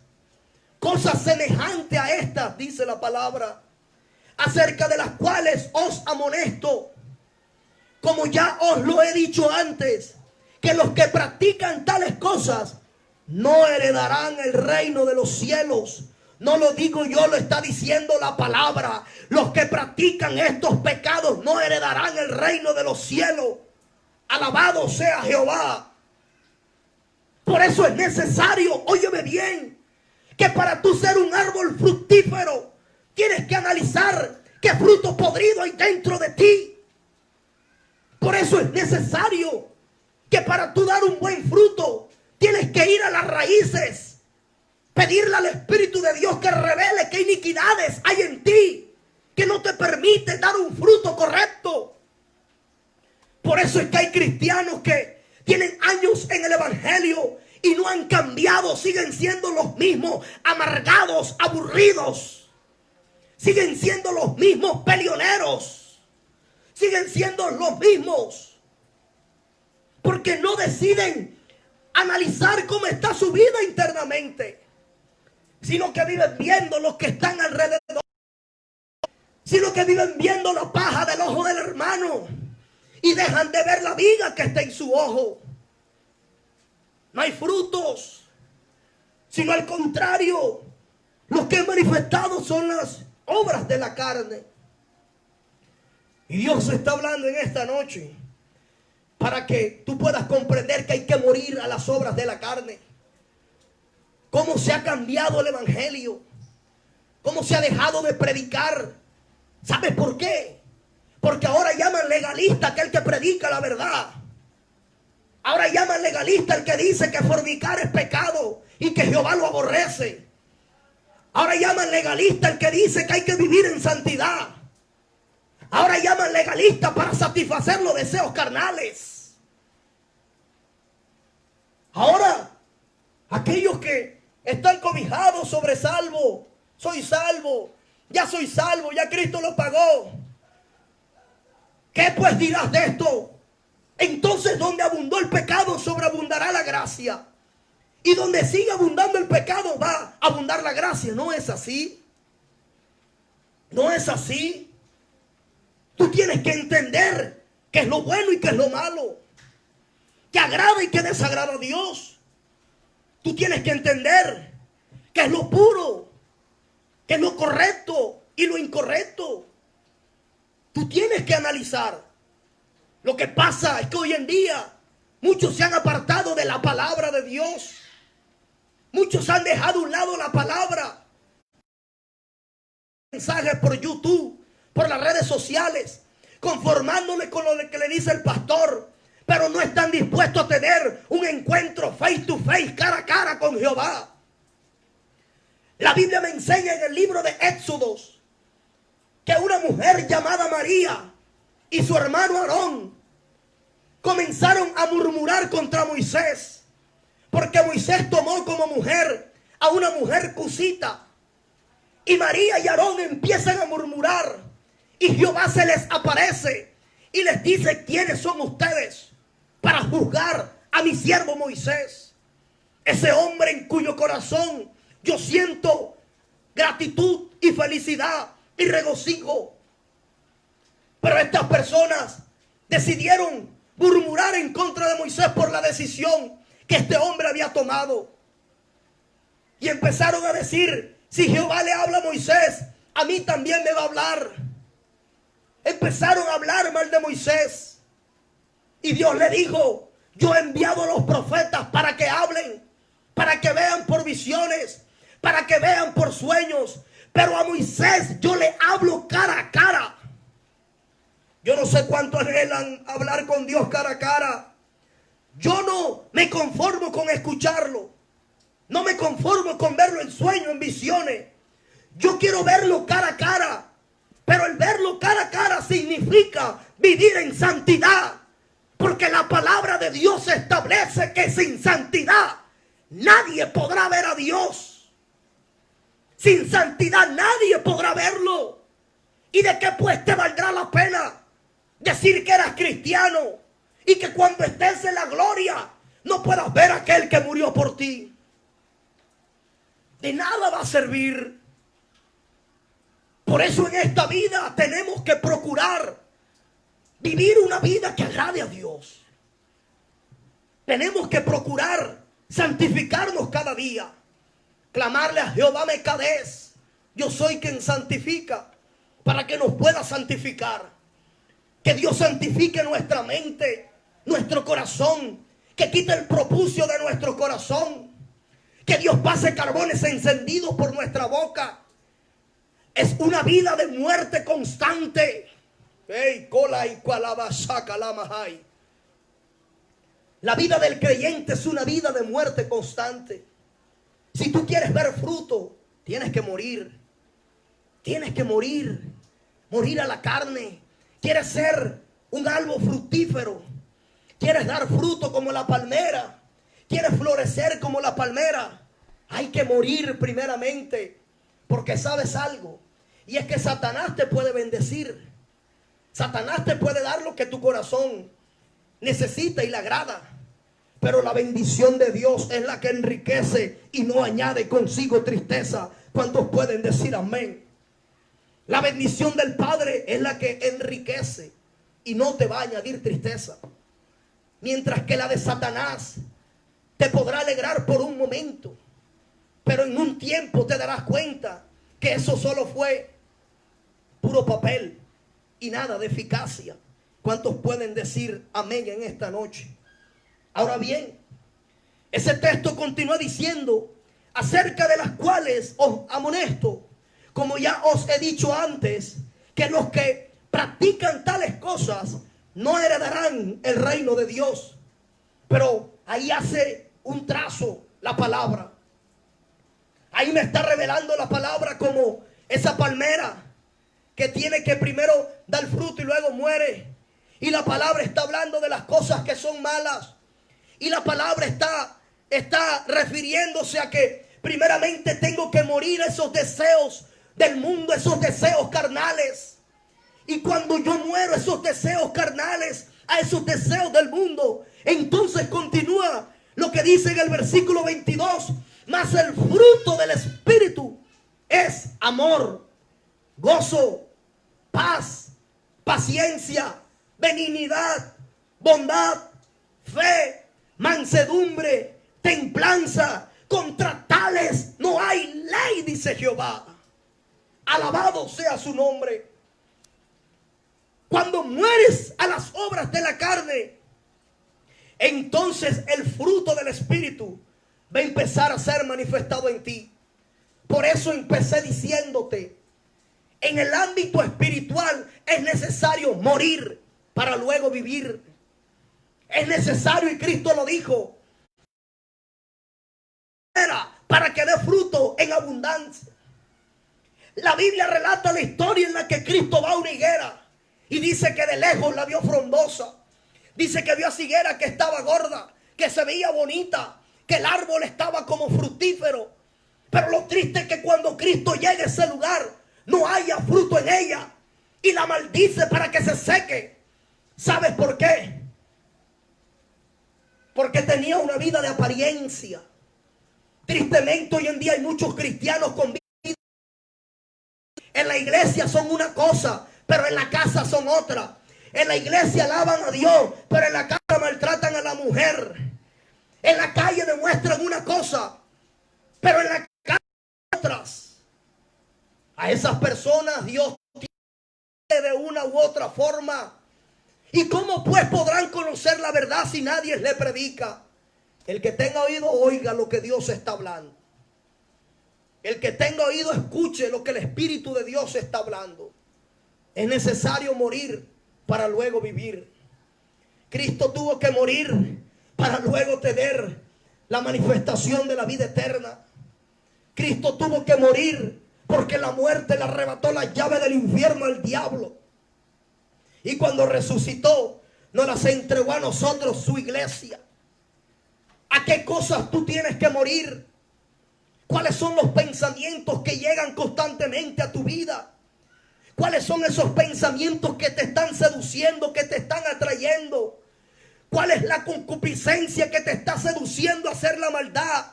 cosas semejantes a estas, dice la palabra, acerca de las cuales os amonesto, como ya os lo he dicho antes, que los que practican tales cosas no heredarán el reino de los cielos. No lo digo yo, lo está diciendo la palabra. Los que practican estos pecados no heredarán el reino de los cielos. Alabado sea Jehová. Por eso es necesario, óyeme bien, que para tú ser un árbol fructífero, tienes que analizar qué fruto podrido hay dentro de ti. Por eso es necesario que para tú dar un buen fruto, tienes que ir a las raíces. Pedirle al Espíritu de Dios que revele qué iniquidades hay en ti, que no te permite dar un fruto correcto. Por eso es que hay cristianos que tienen años en el Evangelio y no han cambiado, siguen siendo los mismos, amargados, aburridos. Siguen siendo los mismos peleoneros. Siguen siendo los mismos. Porque no deciden analizar cómo está su vida internamente, sino que viven viendo los que están alrededor, sino que viven viendo la paja del ojo del hermano y dejan de ver la viga que está en su ojo. No hay frutos, sino al contrario, los que he manifestado son las obras de la carne. Y Dios está hablando en esta noche para que tú puedas comprender que hay que morir a las obras de la carne. Cómo se ha cambiado el evangelio, cómo se ha dejado de predicar. ¿Sabes por qué? Porque ahora llaman legalista aquel que predica la verdad. Ahora llaman legalista el que dice que fornicar es pecado y que Jehová lo aborrece. Ahora llaman legalista el que dice que hay que vivir en santidad. Ahora llaman legalista para satisfacer los deseos carnales. Ahora, aquellos que están cobijados sobre salvo, soy salvo, ya Cristo lo pagó. ¿Qué pues dirás de esto? Entonces donde abundó el pecado, sobreabundará la gracia. Y donde sigue abundando el pecado, va a abundar la gracia. ¿No es así? ¿No es así? Tú tienes que entender qué es lo bueno y qué es lo malo, que agrada y que desagrada a Dios. Tú tienes que entender qué es lo puro, qué es lo correcto y lo incorrecto. Tú tienes que analizar. Lo que pasa es que hoy en día muchos se han apartado de la palabra de Dios. Muchos han dejado a un lado la palabra. Mensajes por YouTube, por las redes sociales, conformándole con lo que le dice el pastor, pero no están dispuestos a tener un encuentro face to face, cara a cara con Jehová. La Biblia me enseña en el libro de Éxodos que una mujer llamada María y su hermano Aarón comenzaron a murmurar contra Moisés, porque Moisés tomó como mujer a una mujer cusita. Y María y Aarón empiezan a murmurar. Y Jehová se les aparece y les dice: ¿quiénes son ustedes para juzgar a mi siervo Moisés? Ese hombre en cuyo corazón yo siento gratitud y felicidad y regocijo. Pero estas personas decidieron murmurar en contra de Moisés por la decisión que este hombre había tomado. Y empezaron a decir: si Jehová le habla a Moisés, a mí también me va a hablar. Empezaron a hablar mal de Moisés. Y Dios le dijo: yo he enviado a los profetas para que hablen, para que vean por visiones, para que vean por sueños. Pero a Moisés yo le hablo cara a cara. Yo no sé cuánto anhelan hablar con Dios cara a cara. Yo no me conformo con escucharlo. No me conformo con verlo en sueños, en visiones. Yo quiero verlo cara a cara. Pero el verlo cara a cara significa vivir en santidad. Porque la palabra de Dios establece que sin santidad nadie podrá ver a Dios. Sin santidad nadie podrá verlo. ¿Y de qué pues te valdrá la pena decir que eras cristiano y que cuando estés en la gloria no puedas ver a aquel que murió por ti? De nada va a servir. Por eso en esta vida tenemos que procurar vivir una vida que agrade a Dios. Tenemos que procurar santificarnos cada día. Clamarle a Jehová Mecadés: yo soy quien santifica, para que nos pueda santificar. Que Dios santifique nuestra mente, nuestro corazón, que quite el propucio de nuestro corazón. Que Dios pase carbones encendidos por nuestra boca. Es una vida de muerte constante. La vida del creyente es una vida de muerte constante. Si tú quieres ver fruto, tienes que morir. Tienes que morir. Morir a la carne. Quieres ser un árbol fructífero. Quieres dar fruto como la palmera. Quieres florecer como la palmera. Hay que morir primeramente. Porque sabes algo. Y es que Satanás te puede bendecir. Satanás te puede dar lo que tu corazón necesita y le agrada. Pero la bendición de Dios es la que enriquece y no añade consigo tristeza. ¿Cuántos pueden decir amén? La bendición del Padre es la que enriquece y no te va a añadir tristeza. Mientras que la de Satanás te podrá alegrar por un momento, pero en un tiempo te darás cuenta que eso solo fue puro papel y nada de eficacia. ¿Cuántos pueden decir amén en esta noche? Ahora bien, ese texto continúa diciendo: acerca de las cuales os amonesto, como ya os he dicho antes, que los que practican tales cosas no heredarán el reino de Dios. Pero ahí hace un trazo la palabra. Ahí me está revelando la palabra como esa palmera que tiene que primero dar fruto y luego muere. Y la palabra está hablando de las cosas que son malas. Y la palabra está refiriéndose a que primeramente tengo que morir a esos deseos del mundo, esos deseos carnales. Y cuando yo muero a esos deseos carnales, a esos deseos del mundo, entonces continúa lo que dice en el versículo 22. Mas el fruto del Espíritu es amor, gozo, paz, paciencia, benignidad, bondad, fe, mansedumbre, templanza. Contra tales no hay ley, dice Jehová. Alabado sea su nombre. Cuando mueres a las obras de la carne, entonces el fruto del Espíritu va a empezar a ser manifestado en ti. Por eso empecé diciéndote: en el ámbito espiritual es necesario morir para luego vivir. Es necesario, y Cristo lo dijo, para que dé fruto en abundancia. La Biblia relata la historia en la que Cristo va a una higuera y dice que de lejos la vio frondosa. Dice que vio a esa higuera que estaba gorda, que se veía bonita, que el árbol estaba como fructífero. Pero lo triste es que cuando Cristo llega a ese lugar, no haya fruto en ella y la maldice para que se seque. ¿Sabes por qué? Porque tenía una vida de apariencia. Tristemente hoy en día hay muchos cristianos con vida. En la iglesia son una cosa, pero en la casa son otra. En la iglesia alaban a Dios, pero en la casa maltratan a la mujer. En la calle demuestran una cosa, pero en la casa otras. A esas personas Dios tiene de una u otra forma. ¿Y cómo pues podrán conocer la verdad si nadie le predica? El que tenga oído, oiga lo que Dios está hablando. El que tenga oído, escuche lo que el Espíritu de Dios está hablando. Es necesario morir para luego vivir. Cristo tuvo que morir para luego tener la manifestación de la vida eterna. Cristo tuvo que morir porque la muerte le arrebató la llave del infierno al diablo. Y cuando resucitó, nos las entregó a nosotros, su iglesia. ¿A qué cosas tú tienes que morir? ¿Cuáles son los pensamientos que llegan constantemente a tu vida? ¿Cuáles son esos pensamientos que te están seduciendo, que te están atrayendo? ¿Cuál es la concupiscencia que te está seduciendo a hacer la maldad?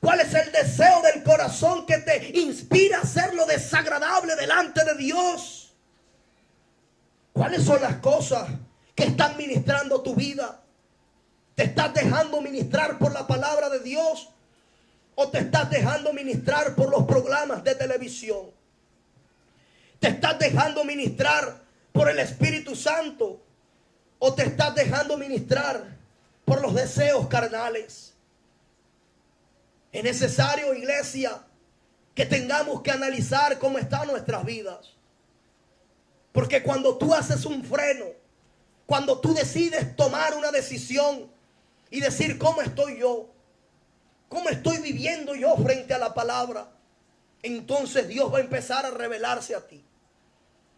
¿Cuál es el deseo del corazón que te inspira a hacer lo desagradable delante de Dios? ¿Cuáles son las cosas que están ministrando tu vida? ¿Te estás dejando ministrar por la palabra de Dios? ¿O te estás dejando ministrar por los programas de televisión? ¿Te estás dejando ministrar por el Espíritu Santo? ¿O te estás dejando ministrar por los deseos carnales? Es necesario, iglesia, que tengamos que analizar cómo están nuestras vidas. Porque cuando tú haces un freno, cuando tú decides tomar una decisión y decir cómo estoy yo, cómo estoy viviendo yo frente a la palabra, entonces Dios va a empezar a revelarse a ti.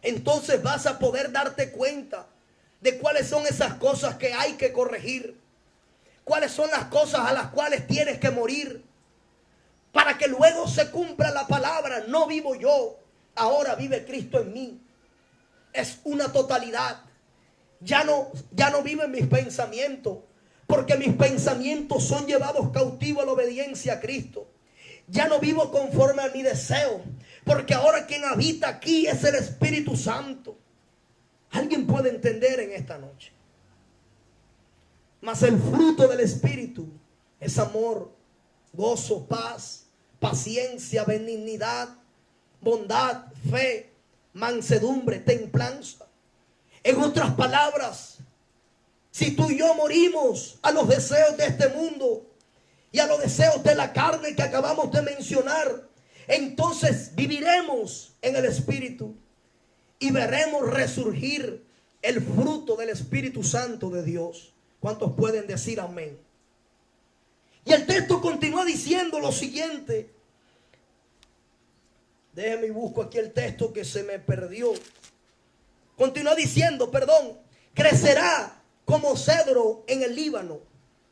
Entonces vas a poder darte cuenta de cuáles son esas cosas que hay que corregir, cuáles son las cosas a las cuales tienes que morir, para que luego se cumpla la palabra. No vivo yo, ahora vive Cristo en mí. Es una totalidad. Ya no vivo en mis pensamientos, porque mis pensamientos son llevados cautivos a la obediencia a Cristo. Ya no vivo conforme a mi deseo, porque ahora quien habita aquí es el Espíritu Santo. ¿Alguien puede entender en esta noche? Mas el fruto del Espíritu es amor, gozo, paz, paciencia, benignidad, bondad, fe, mansedumbre, templanza. En otras palabras, si tú y yo morimos a los deseos de este mundo y a los deseos de la carne que acabamos de mencionar, entonces viviremos en el Espíritu y veremos resurgir el fruto del Espíritu Santo de Dios. ¿Cuántos pueden decir amén? Y el texto continúa diciendo lo siguiente. Déjeme y busco aquí el texto que se me perdió. Continúa diciendo, crecerá como cedro en el Líbano.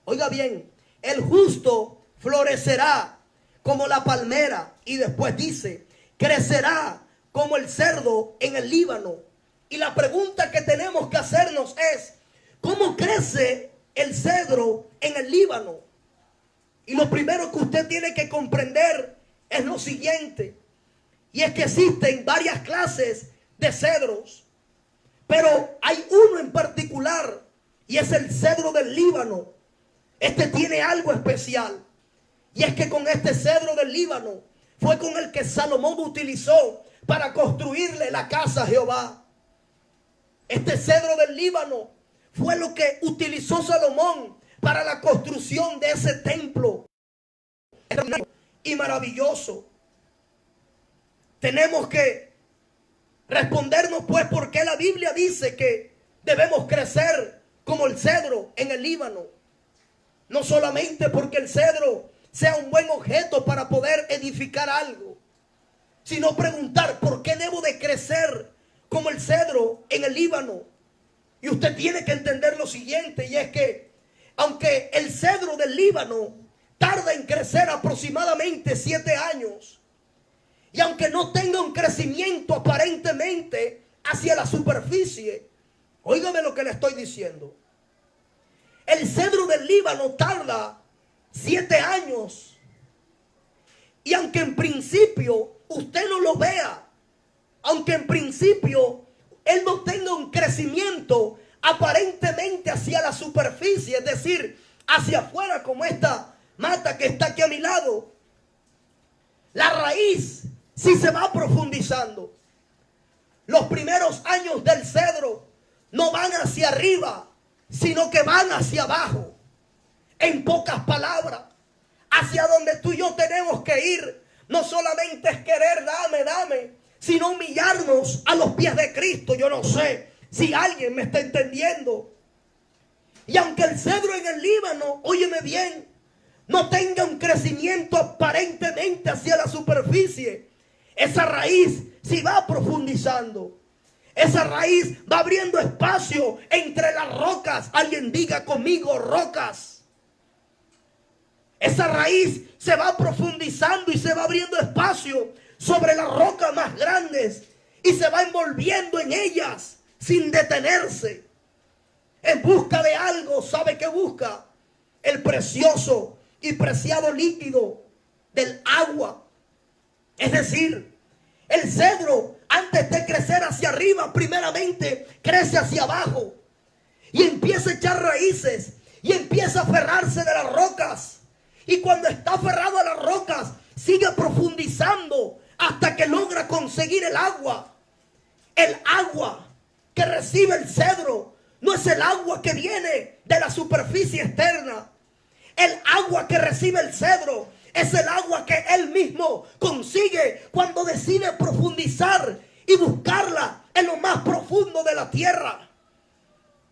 Oiga bien, el justo florecerá como la palmera. Y después dice, crecerá como el cerdo en el Líbano. Y la pregunta que tenemos que hacernos es, ¿cómo crece el cedro en el Líbano? Y lo primero que usted tiene que comprender es lo siguiente. Y es que existen varias clases de cedros, pero hay uno en particular, y es el cedro del Líbano. Este tiene algo especial, y es que con este cedro del Líbano fue con el que Salomón utilizó para construirle la casa a Jehová. Este cedro del Líbano fue lo que utilizó Salomón para la construcción de ese templo y maravilloso. Tenemos que respondernos pues por qué la Biblia dice que debemos crecer como el cedro en el Líbano. No solamente porque el cedro sea un buen objeto para poder edificar algo, sino preguntar por qué debo de crecer como el cedro en el Líbano. Y usted tiene que entender lo siguiente, y es que aunque el cedro del Líbano tarda en crecer aproximadamente 7 años, y aunque no tenga un crecimiento aparentemente hacia la superficie, óigame lo que le estoy diciendo. El cedro del Líbano tarda 7 años. Y aunque en principio usted no lo vea, aunque en principio él no tenga un crecimiento aparentemente hacia la superficie, es decir, hacia afuera, como esta mata que está aquí a mi lado, la raíz sí se va profundizando. Los primeros años del cedro no van hacia arriba, sino que van hacia abajo. En pocas palabras, hacia donde tú y yo tenemos que ir, no solamente es querer dame, sino humillarnos a los pies de Cristo. Yo no sé si alguien me está entendiendo. Y aunque el cedro en el Líbano, óyeme bien, no tenga un crecimiento aparentemente hacia la superficie, esa raíz sí va profundizando. Esa raíz va abriendo espacio entre las rocas. Alguien diga conmigo, rocas. Esa raíz se va profundizando y se va abriendo espacio sobre las rocas más grandes y se va envolviendo en ellas sin detenerse. En busca de algo, ¿sabe qué busca? El precioso y preciado líquido del agua. Es decir, el cedro, antes de crecer hacia arriba, primeramente crece hacia abajo y empieza a echar raíces y empieza a aferrarse de las rocas. Y cuando está aferrado a las rocas, sigue profundizando hasta que logra conseguir el agua. El agua que recibe el cedro no es el agua que viene de la superficie externa. El agua que recibe el cedro es el agua que él mismo consigue cuando decide profundizar y buscarla en lo más profundo de la tierra.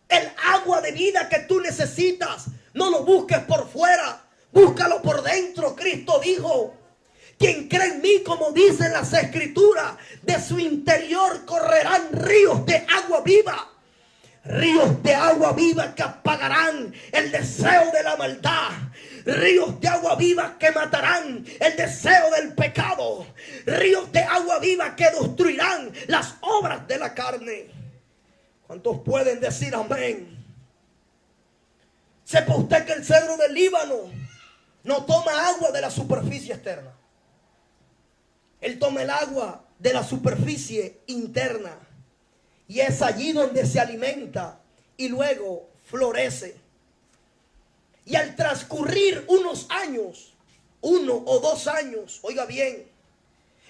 El agua de vida que tú necesitas, no lo busques por fuera, búscalo por dentro. Cristo dijo: quien cree en mí, como dicen las escrituras, de su interior correrán ríos de agua viva. Ríos de agua viva que apagarán el deseo de la maldad. Ríos de agua viva que matarán el deseo del pecado. Ríos de agua viva que destruirán las obras de la carne. ¿Cuántos pueden decir amén? Sepa usted que el cedro del Líbano no toma agua de la superficie externa. Él toma el agua de la superficie interna. Y es allí donde se alimenta y luego florece. Y al transcurrir unos años, 1 o 2 años, oiga bien,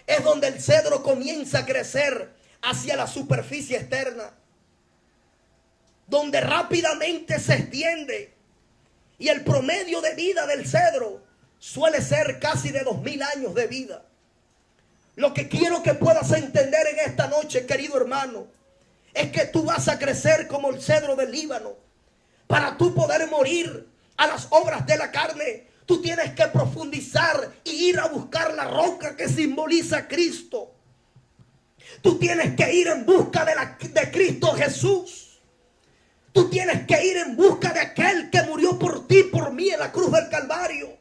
es donde el cedro comienza a crecer hacia la superficie externa, donde rápidamente se extiende. Y el promedio de vida del cedro suele ser casi de 2000 años de vida. Lo que quiero que puedas entender en esta noche, querido hermano, es que tú vas a crecer como el cedro del Líbano. Para tú poder morir a las obras de la carne, tú tienes que profundizar y ir a buscar la roca que simboliza a Cristo. Tú tienes que ir en busca de Cristo Jesús. Tú tienes que ir en busca de aquel que murió por ti, por mí en la cruz del Calvario.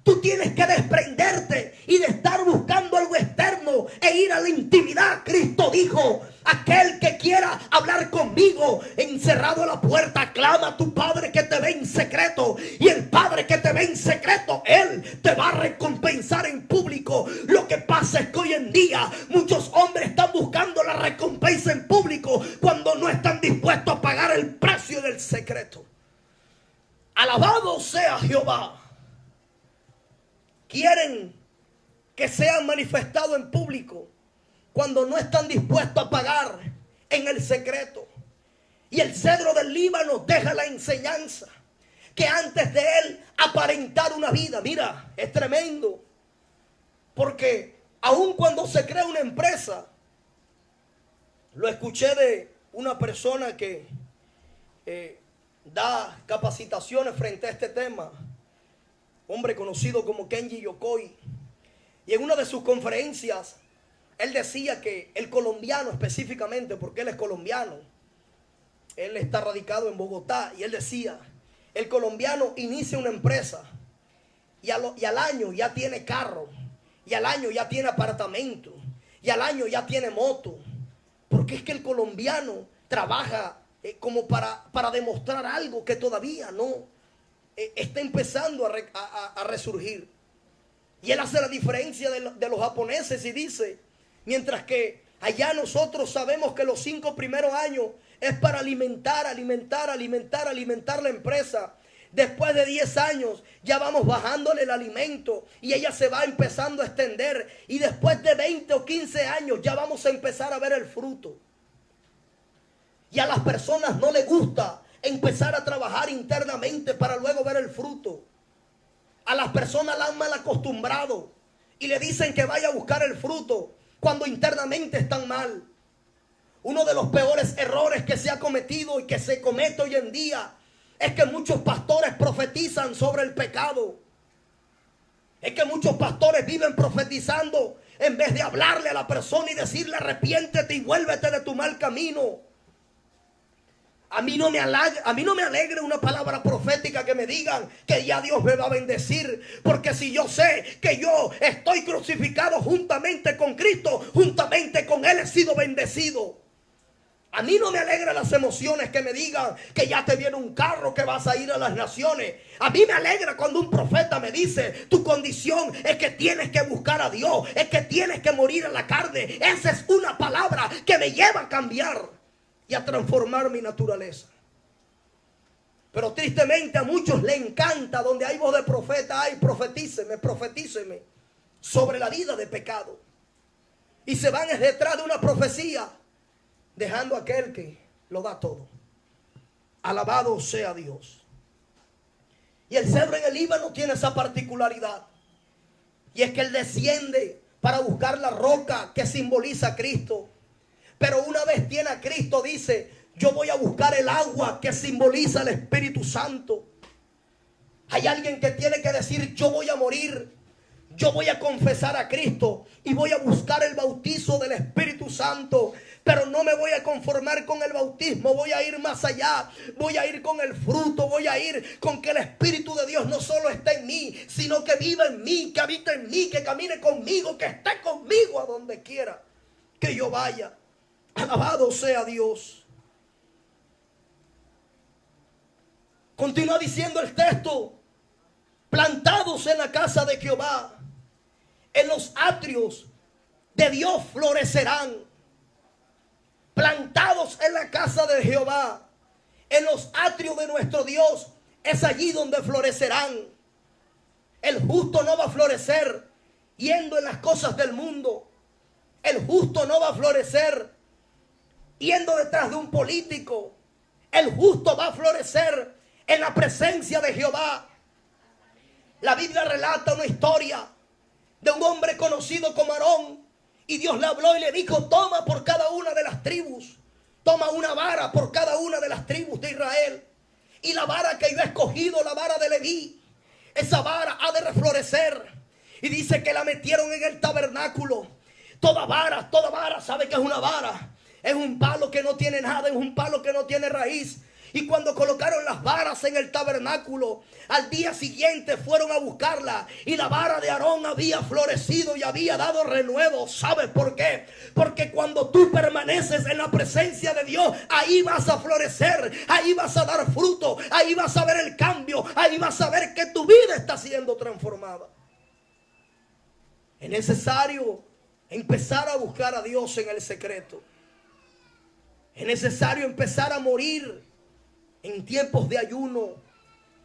Tú tienes que desprenderte y de estar buscando algo externo e ir a la intimidad. Cristo dijo: aquel que quiera hablar conmigo encerrado a la puerta, clama a tu Padre que te ve en secreto. Y el Padre que te ve en secreto, Él te va a recompensar en público. Lo que pasa es que hoy en día muchos hombres están buscando la recompensa en público cuando no están dispuestos a pagar el precio del secreto. Alabado sea Jehová. Quieren que sean manifestados en público cuando no están dispuestos a pagar en el secreto. Y el cedro del Líbano deja la enseñanza que antes de él aparentar una vida, mira, es tremendo, porque aun cuando se crea una empresa, lo escuché de una persona que da capacitaciones frente a este tema, hombre conocido como Kenji Yokoi, y en una de sus conferencias él decía que el colombiano específicamente, porque él es colombiano, él está radicado en Bogotá, y él decía, el colombiano inicia una empresa y al año ya tiene carro, y al año ya tiene apartamento, y al año ya tiene moto, porque es que el colombiano trabaja como para demostrar algo que todavía no está empezando a resurgir. Y él hace la diferencia de los japoneses y dice, mientras que allá nosotros sabemos que los 5 primeros años es para alimentar la empresa, Después de 10 años ya vamos bajándole el alimento y ella se va empezando a extender. Y después de 20 o 15 años ya vamos a empezar a ver el fruto. Y a las personas no les gusta empezar a trabajar internamente para luego ver el fruto. A las personas la han mal acostumbrado y le dicen que vaya a buscar el fruto cuando internamente están mal. Uno de los peores errores que se ha cometido y que se comete hoy en día es que muchos pastores profetizan sobre el pecado. Es que muchos pastores viven profetizando en vez de hablarle a la persona y decirle arrepiéntete y vuélvete de tu mal camino. A mí no me alegra una palabra profética que me digan que ya Dios me va a bendecir. Porque si yo sé que yo estoy crucificado juntamente con Cristo, juntamente con Él he sido bendecido. A mí no me alegra las emociones que me digan que ya te viene un carro, que vas a ir a las naciones. A mí me alegra cuando un profeta me dice, tu condición es que tienes que buscar a Dios, es que tienes que morir a la carne. Esa es una palabra que me lleva a cambiar y a transformar mi naturaleza. Pero tristemente a muchos les encanta donde hay voz de profeta, ay, profetíceme sobre la vida de pecado. Y se van detrás de una profecía, dejando a aquel que lo da todo. Alabado sea Dios. Y el cedro en el Líbano tiene esa particularidad. Y es que él desciende para buscar la roca que simboliza a Cristo. Pero una vez tiene a Cristo, dice, yo voy a buscar el agua que simboliza el Espíritu Santo. Hay alguien que tiene que decir, yo voy a morir, yo voy a confesar a Cristo y voy a buscar el bautizo del Espíritu Santo. Pero no me voy a conformar con el bautismo, voy a ir más allá, voy a ir con el fruto, voy a ir con que el Espíritu de Dios no solo esté en mí, sino que viva en mí, que habite en mí, que camine conmigo, que esté conmigo a donde quiera que yo vaya. Alabado sea Dios. Continúa diciendo el texto, plantados en la casa de Jehová, en los atrios de Dios florecerán. Plantados en la casa de Jehová, en los atrios de nuestro Dios, es allí donde florecerán. El justo no va a florecer yendo en las cosas del mundo. El justo no va a florecer yendo detrás de un político. El justo va a florecer en la presencia de Jehová. La Biblia relata una historia de un hombre conocido como Aarón. Y Dios le habló y le dijo, toma por cada una de las tribus. Toma una vara por cada una de las tribus de Israel. Y la vara que yo he escogido, la vara de Leví, esa vara ha de reflorecer. Y dice que la metieron en el tabernáculo. Toda vara, ¿sabe qué es una vara? Es un palo que no tiene nada, es un palo que no tiene raíz. Y cuando colocaron las varas en el tabernáculo, al día siguiente fueron a buscarla. Y la vara de Aarón había florecido y había dado renuevo. ¿Sabes por qué? Porque cuando tú permaneces en la presencia de Dios, ahí vas a florecer, ahí vas a dar fruto, ahí vas a ver el cambio, ahí vas a ver que tu vida está siendo transformada. Es necesario empezar a buscar a Dios en el secreto. Es necesario empezar a morir en tiempos de ayuno.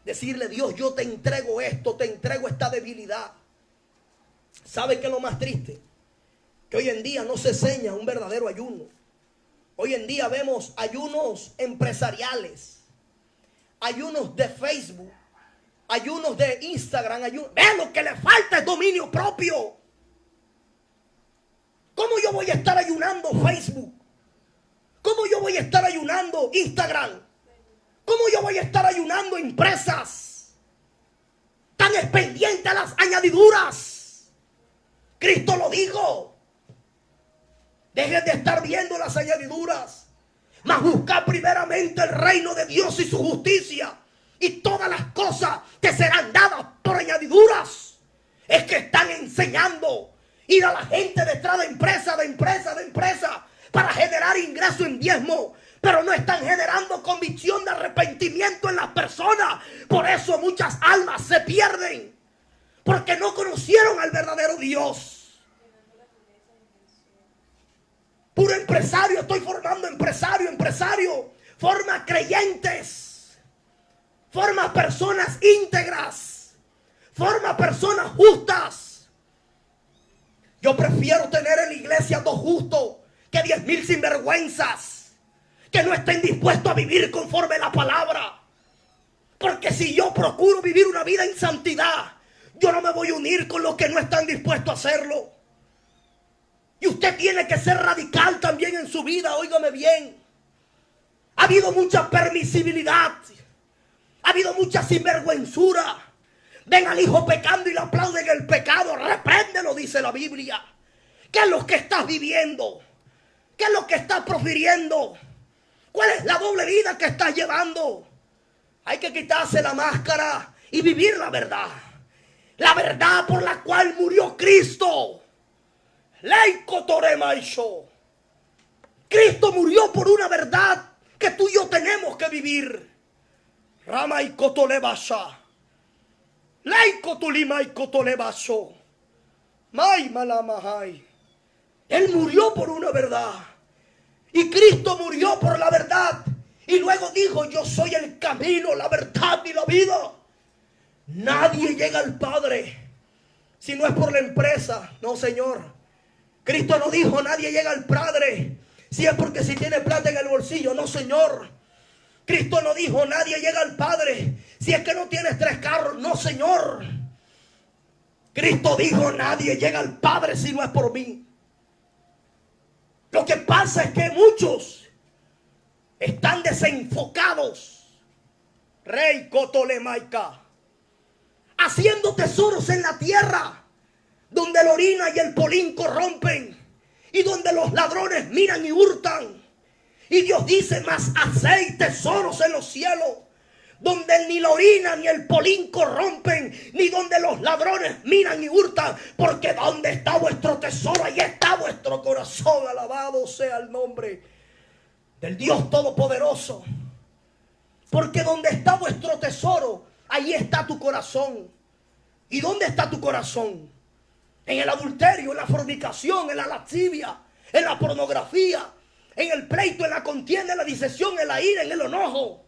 Decirle, Dios, yo te entrego esto, te entrego esta debilidad. ¿Sabe qué es lo más triste? Que hoy en día no se enseña un verdadero ayuno. Hoy en día vemos ayunos empresariales, ayunos de Facebook, ayunos de Instagram. Vean, lo que le falta es dominio propio. ¿Cómo yo voy a estar ayunando Facebook? ¿Cómo yo voy a estar ayunando Instagram? ¿Cómo yo voy a estar ayunando empresas tan pendientes a las añadiduras? Cristo lo dijo. Dejen de estar viendo las añadiduras, mas buscad primeramente el reino de Dios y su justicia, y todas las cosas te serán dadas por añadiduras. Es que están enseñando ir a la gente detrás de empresa, para generar ingreso en diezmo, pero no están generando convicción de arrepentimiento en las personas. Por eso muchas almas se pierden, porque no conocieron al verdadero Dios. Puro empresario, estoy formando empresario, forma creyentes. Forma personas íntegras. Forma personas justas. Yo prefiero tener en la iglesia 2 justos que 10,000 sinvergüenzas que no estén dispuestos a vivir conforme a la palabra. Porque si yo procuro vivir una vida en santidad, yo no me voy a unir con los que no están dispuestos a hacerlo. Y usted tiene que ser radical también en su vida, óigame bien. Ha habido mucha permisibilidad. Ha habido mucha sinvergüenzura. Ven al hijo pecando y le aplauden el pecado. Repréndelo, dice la Biblia. ¿Qué es lo que estás viviendo? ¿Qué es lo que estás profiriendo? ¿Cuál es la doble vida que estás llevando? Hay que quitarse la máscara y vivir la verdad. La verdad por la cual murió Cristo. Leico toremaisho. Cristo murió por una verdad que tú y yo tenemos que vivir. Rama y cotolebasha. Leico tulima y cotolebasho. May malamahai. Él murió por una verdad. Y Cristo murió por la verdad. Y luego dijo, yo soy el camino, la verdad y la vida. Nadie llega al Padre si no es por la empresa. No, Señor. Cristo no dijo, nadie llega al Padre si es porque si tiene plata en el bolsillo. No, Señor. Cristo no dijo, nadie llega al Padre si es que no tienes 3 carros. No, Señor. Cristo dijo, nadie llega al Padre si no es por mí. Lo que pasa es que muchos están desenfocados. Rey Cotolemaica. Haciendo tesoros en la tierra, donde la orina y el polín corrompen, y donde los ladrones miran y hurtan. Y Dios dice, mas hacéis tesoros en los cielos, donde ni la orina ni el polín corrompen, ni donde los ladrones miran y hurtan, porque donde está vuestro tesoro, ahí está vuestro corazón. Alabado sea el nombre del Dios Todopoderoso. Porque donde está vuestro tesoro, ahí está tu corazón. ¿Y dónde está tu corazón? En el adulterio, en la fornicación, en la lascivia, en la pornografía, en el pleito, en la contienda, en la disesión, en la ira, en el enojo.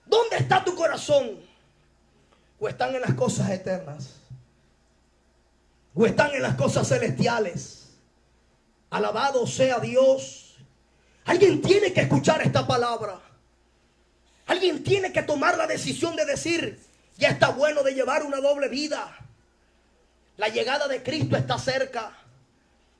¿Dónde está tu corazón? ¿O están en las cosas eternas? ¿O están en las cosas celestiales? Alabado sea Dios. Alguien tiene que escuchar esta palabra. Alguien tiene que tomar la decisión de decir, ya está bueno de llevar una doble vida. La llegada de Cristo está cerca.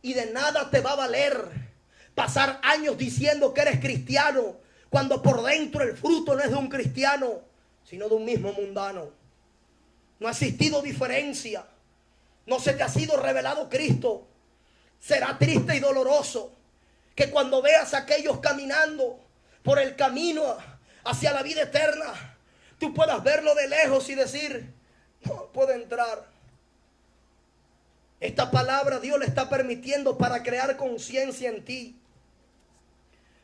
Y de nada te va a valer pasar años diciendo que eres cristiano, cuando por dentro el fruto no es de un cristiano, sino de un mismo mundano. No ha existido diferencia. No se te ha sido revelado Cristo. Será triste y doloroso que cuando veas a aquellos caminando por el camino hacia la vida eterna, tú puedas verlo de lejos y decir, no puedo entrar. Esta palabra Dios le está permitiendo para crear conciencia en ti,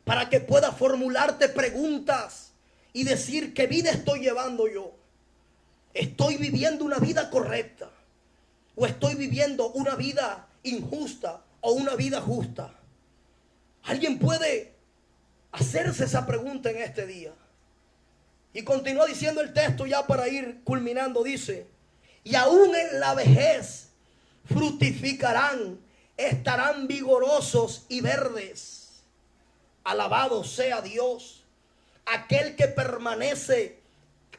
para que puedas formularte preguntas y decir, ¿qué vida estoy llevando yo? ¿Estoy viviendo una vida correcta? ¿O estoy viviendo una vida injusta o una vida justa? ¿Alguien puede hacerse esa pregunta en este día? Y continúa diciendo el texto ya para ir culminando. Dice, y aún en la vejez fructificarán, estarán vigorosos y verdes. Alabado sea Dios. Aquel que permanece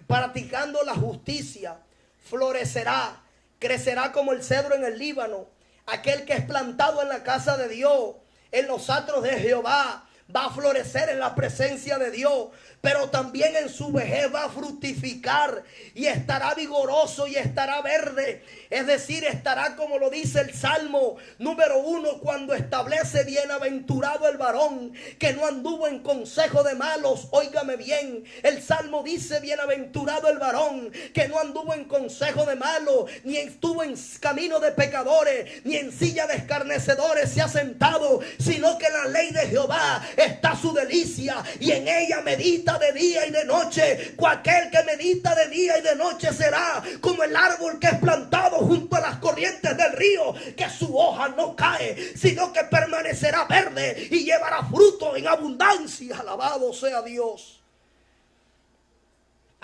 practicando la justicia florecerá, crecerá como el cedro en el Líbano. Aquel que es plantado en la casa de Dios, en los atrios de Jehová, va a florecer en la presencia de Dios, pero también en su vejez va a fructificar y estará vigoroso y estará verde. Es decir, estará como lo dice el Salmo número 1, cuando establece, bienaventurado el varón que no anduvo en consejo de malos. Óigame bien, el Salmo dice, bienaventurado el varón que no anduvo en consejo de malos, ni estuvo en camino de pecadores, ni en silla de escarnecedores se ha sentado, sino que en la ley de Jehová está su delicia, y en ella medita de día y de noche. Aquel que medita de día y de noche será como el árbol que es plantado junto a las corrientes del río, que su hoja no cae, sino que permanecerá verde y llevará fruto en abundancia. Alabado sea Dios.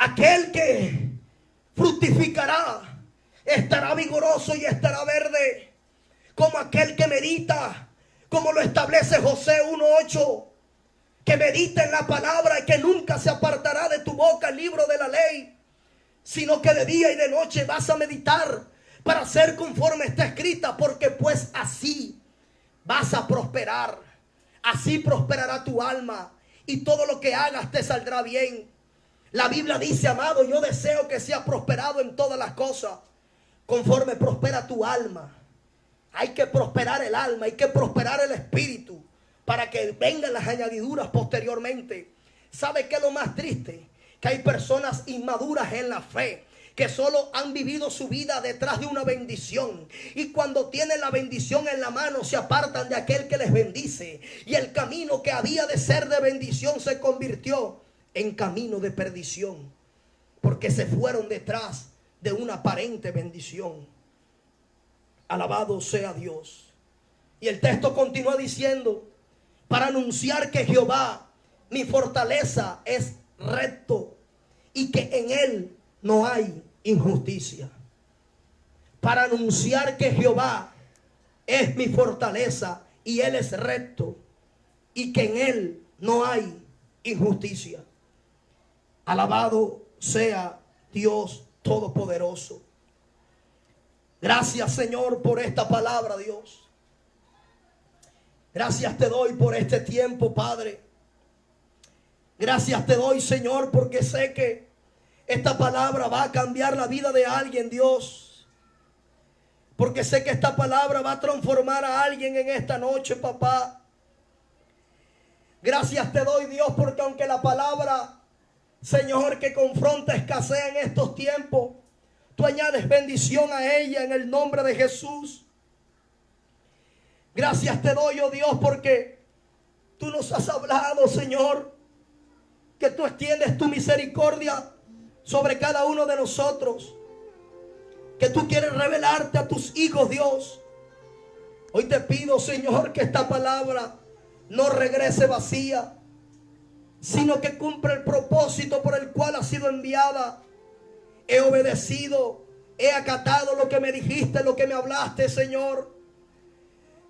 Aquel que fructificará estará vigoroso y estará verde, como aquel que medita, como lo establece José 1:8, que medita en la palabra y que nunca se apartará de tu boca el libro de la ley, sino que de día y de noche vas a meditar para hacer conforme está escrita, porque pues así vas a prosperar, así prosperará tu alma y todo lo que hagas te saldrá bien. La Biblia dice, amado, yo deseo que seas prosperado en todas las cosas, conforme prospera tu alma. Hay que prosperar el alma, hay que prosperar el espíritu, para que vengan las añadiduras posteriormente. ¿Sabe qué es lo más triste? Que hay personas inmaduras en la fe, que solo han vivido su vida detrás de una bendición, y cuando tienen la bendición en la mano se apartan de aquel que les bendice, y el camino que había de ser de bendición se convirtió en camino de perdición, porque se fueron detrás de una aparente bendición. Alabado sea Dios. Y el texto continúa diciendo, para anunciar que Jehová, mi fortaleza, es recto y que en él no hay injusticia. Para anunciar que Jehová es mi fortaleza y él es recto y que en él no hay injusticia. Alabado sea Dios Todopoderoso. Gracias, Señor, por esta palabra, Dios. Gracias te doy por este tiempo, Padre. Gracias te doy, Señor, porque sé que esta palabra va a cambiar la vida de alguien, Dios. Porque sé que esta palabra va a transformar a alguien en esta noche, papá. Gracias te doy, Dios, porque aunque la palabra, Señor, que confronta escasea en estos tiempos, tú añades bendición a ella en el nombre de Jesús. Gracias te doy, oh Dios, porque tú nos has hablado, Señor, que tú extiendes tu misericordia sobre cada uno de nosotros, que tú quieres revelarte a tus hijos, Dios. Hoy te pido, Señor, que esta palabra no regrese vacía, sino que cumpla el propósito por el cual ha sido enviada. He obedecido, he acatado lo que me dijiste, lo que me hablaste, Señor.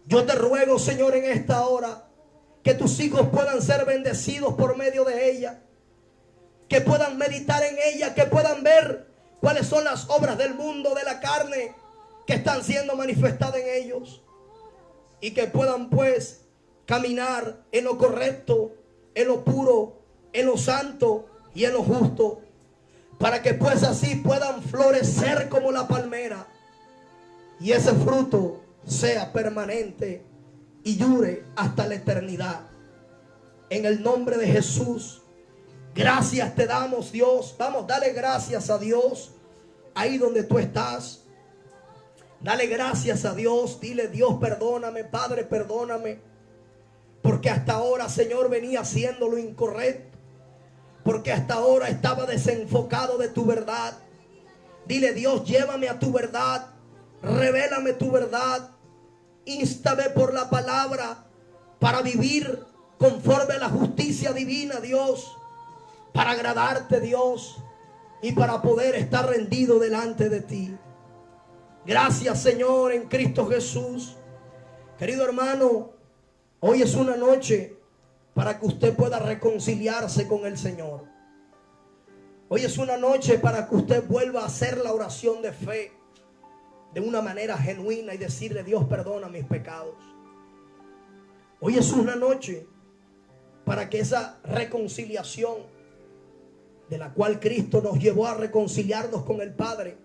Yo te ruego, Señor, en esta hora, que tus hijos puedan ser bendecidos por medio de ella, que puedan meditar en ella, que puedan ver cuáles son las obras del mundo, de la carne, que están siendo manifestadas en ellos, y que puedan pues caminar en lo correcto, en lo puro, en lo santo y en lo justo, para que pues así puedan florecer como la palmera y ese fruto sea permanente y dure hasta la eternidad. En el nombre de Jesús, gracias te damos, Dios. Vamos, dale gracias a Dios ahí donde tú estás. Dale gracias a Dios. Dile, Dios, perdóname, Padre, perdóname, porque hasta ahora, Señor, venía haciendo lo incorrecto, porque hasta ahora estaba desenfocado de tu verdad. Dile, Dios, llévame a tu verdad, revélame tu verdad, instame por la palabra para vivir conforme a la justicia divina, Dios, para agradarte, Dios, y para poder estar rendido delante de ti. Gracias, Señor, en Cristo Jesús. Querido hermano, hoy es una noche para que usted pueda reconciliarse con el Señor. Hoy es una noche para que usted vuelva a hacer la oración de fe de una manera genuina y decirle, Dios, perdona mis pecados. Hoy es una noche para que esa reconciliación de la cual Cristo nos llevó a reconciliarnos con el Padre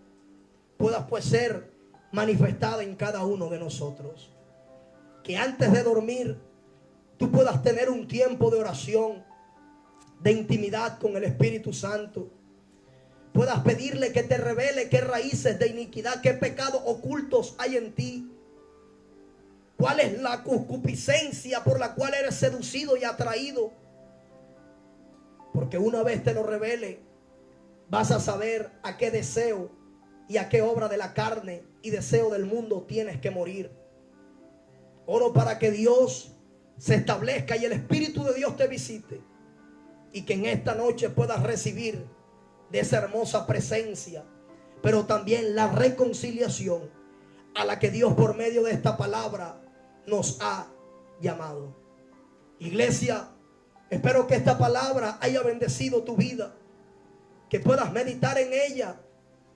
pueda pues ser manifestada en cada uno de nosotros. Que antes de dormir tú puedas tener un tiempo de oración, de intimidad con el Espíritu Santo. Puedas pedirle que te revele qué raíces de iniquidad, qué pecados ocultos hay en ti. ¿Cuál es la concupiscencia por la cual eres seducido y atraído? Porque una vez te lo revele, vas a saber a qué deseo y a qué obra de la carne y deseo del mundo tienes que morir. Oro para que Dios se establezca y el Espíritu de Dios te visite, y que en esta noche puedas recibir de esa hermosa presencia, pero también la reconciliación a la que Dios por medio de esta palabra nos ha llamado. Iglesia, espero que esta palabra haya bendecido tu vida, que puedas meditar en ella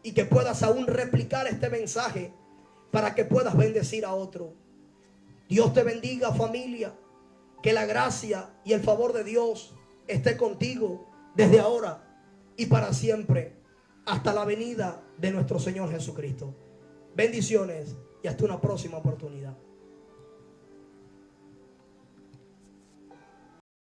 y que puedas aún replicar este mensaje para que puedas bendecir a otro. Dios te bendiga, familia. Que la gracia y el favor de Dios esté contigo desde ahora y para siempre, hasta la venida de nuestro Señor Jesucristo. Bendiciones y hasta una próxima oportunidad.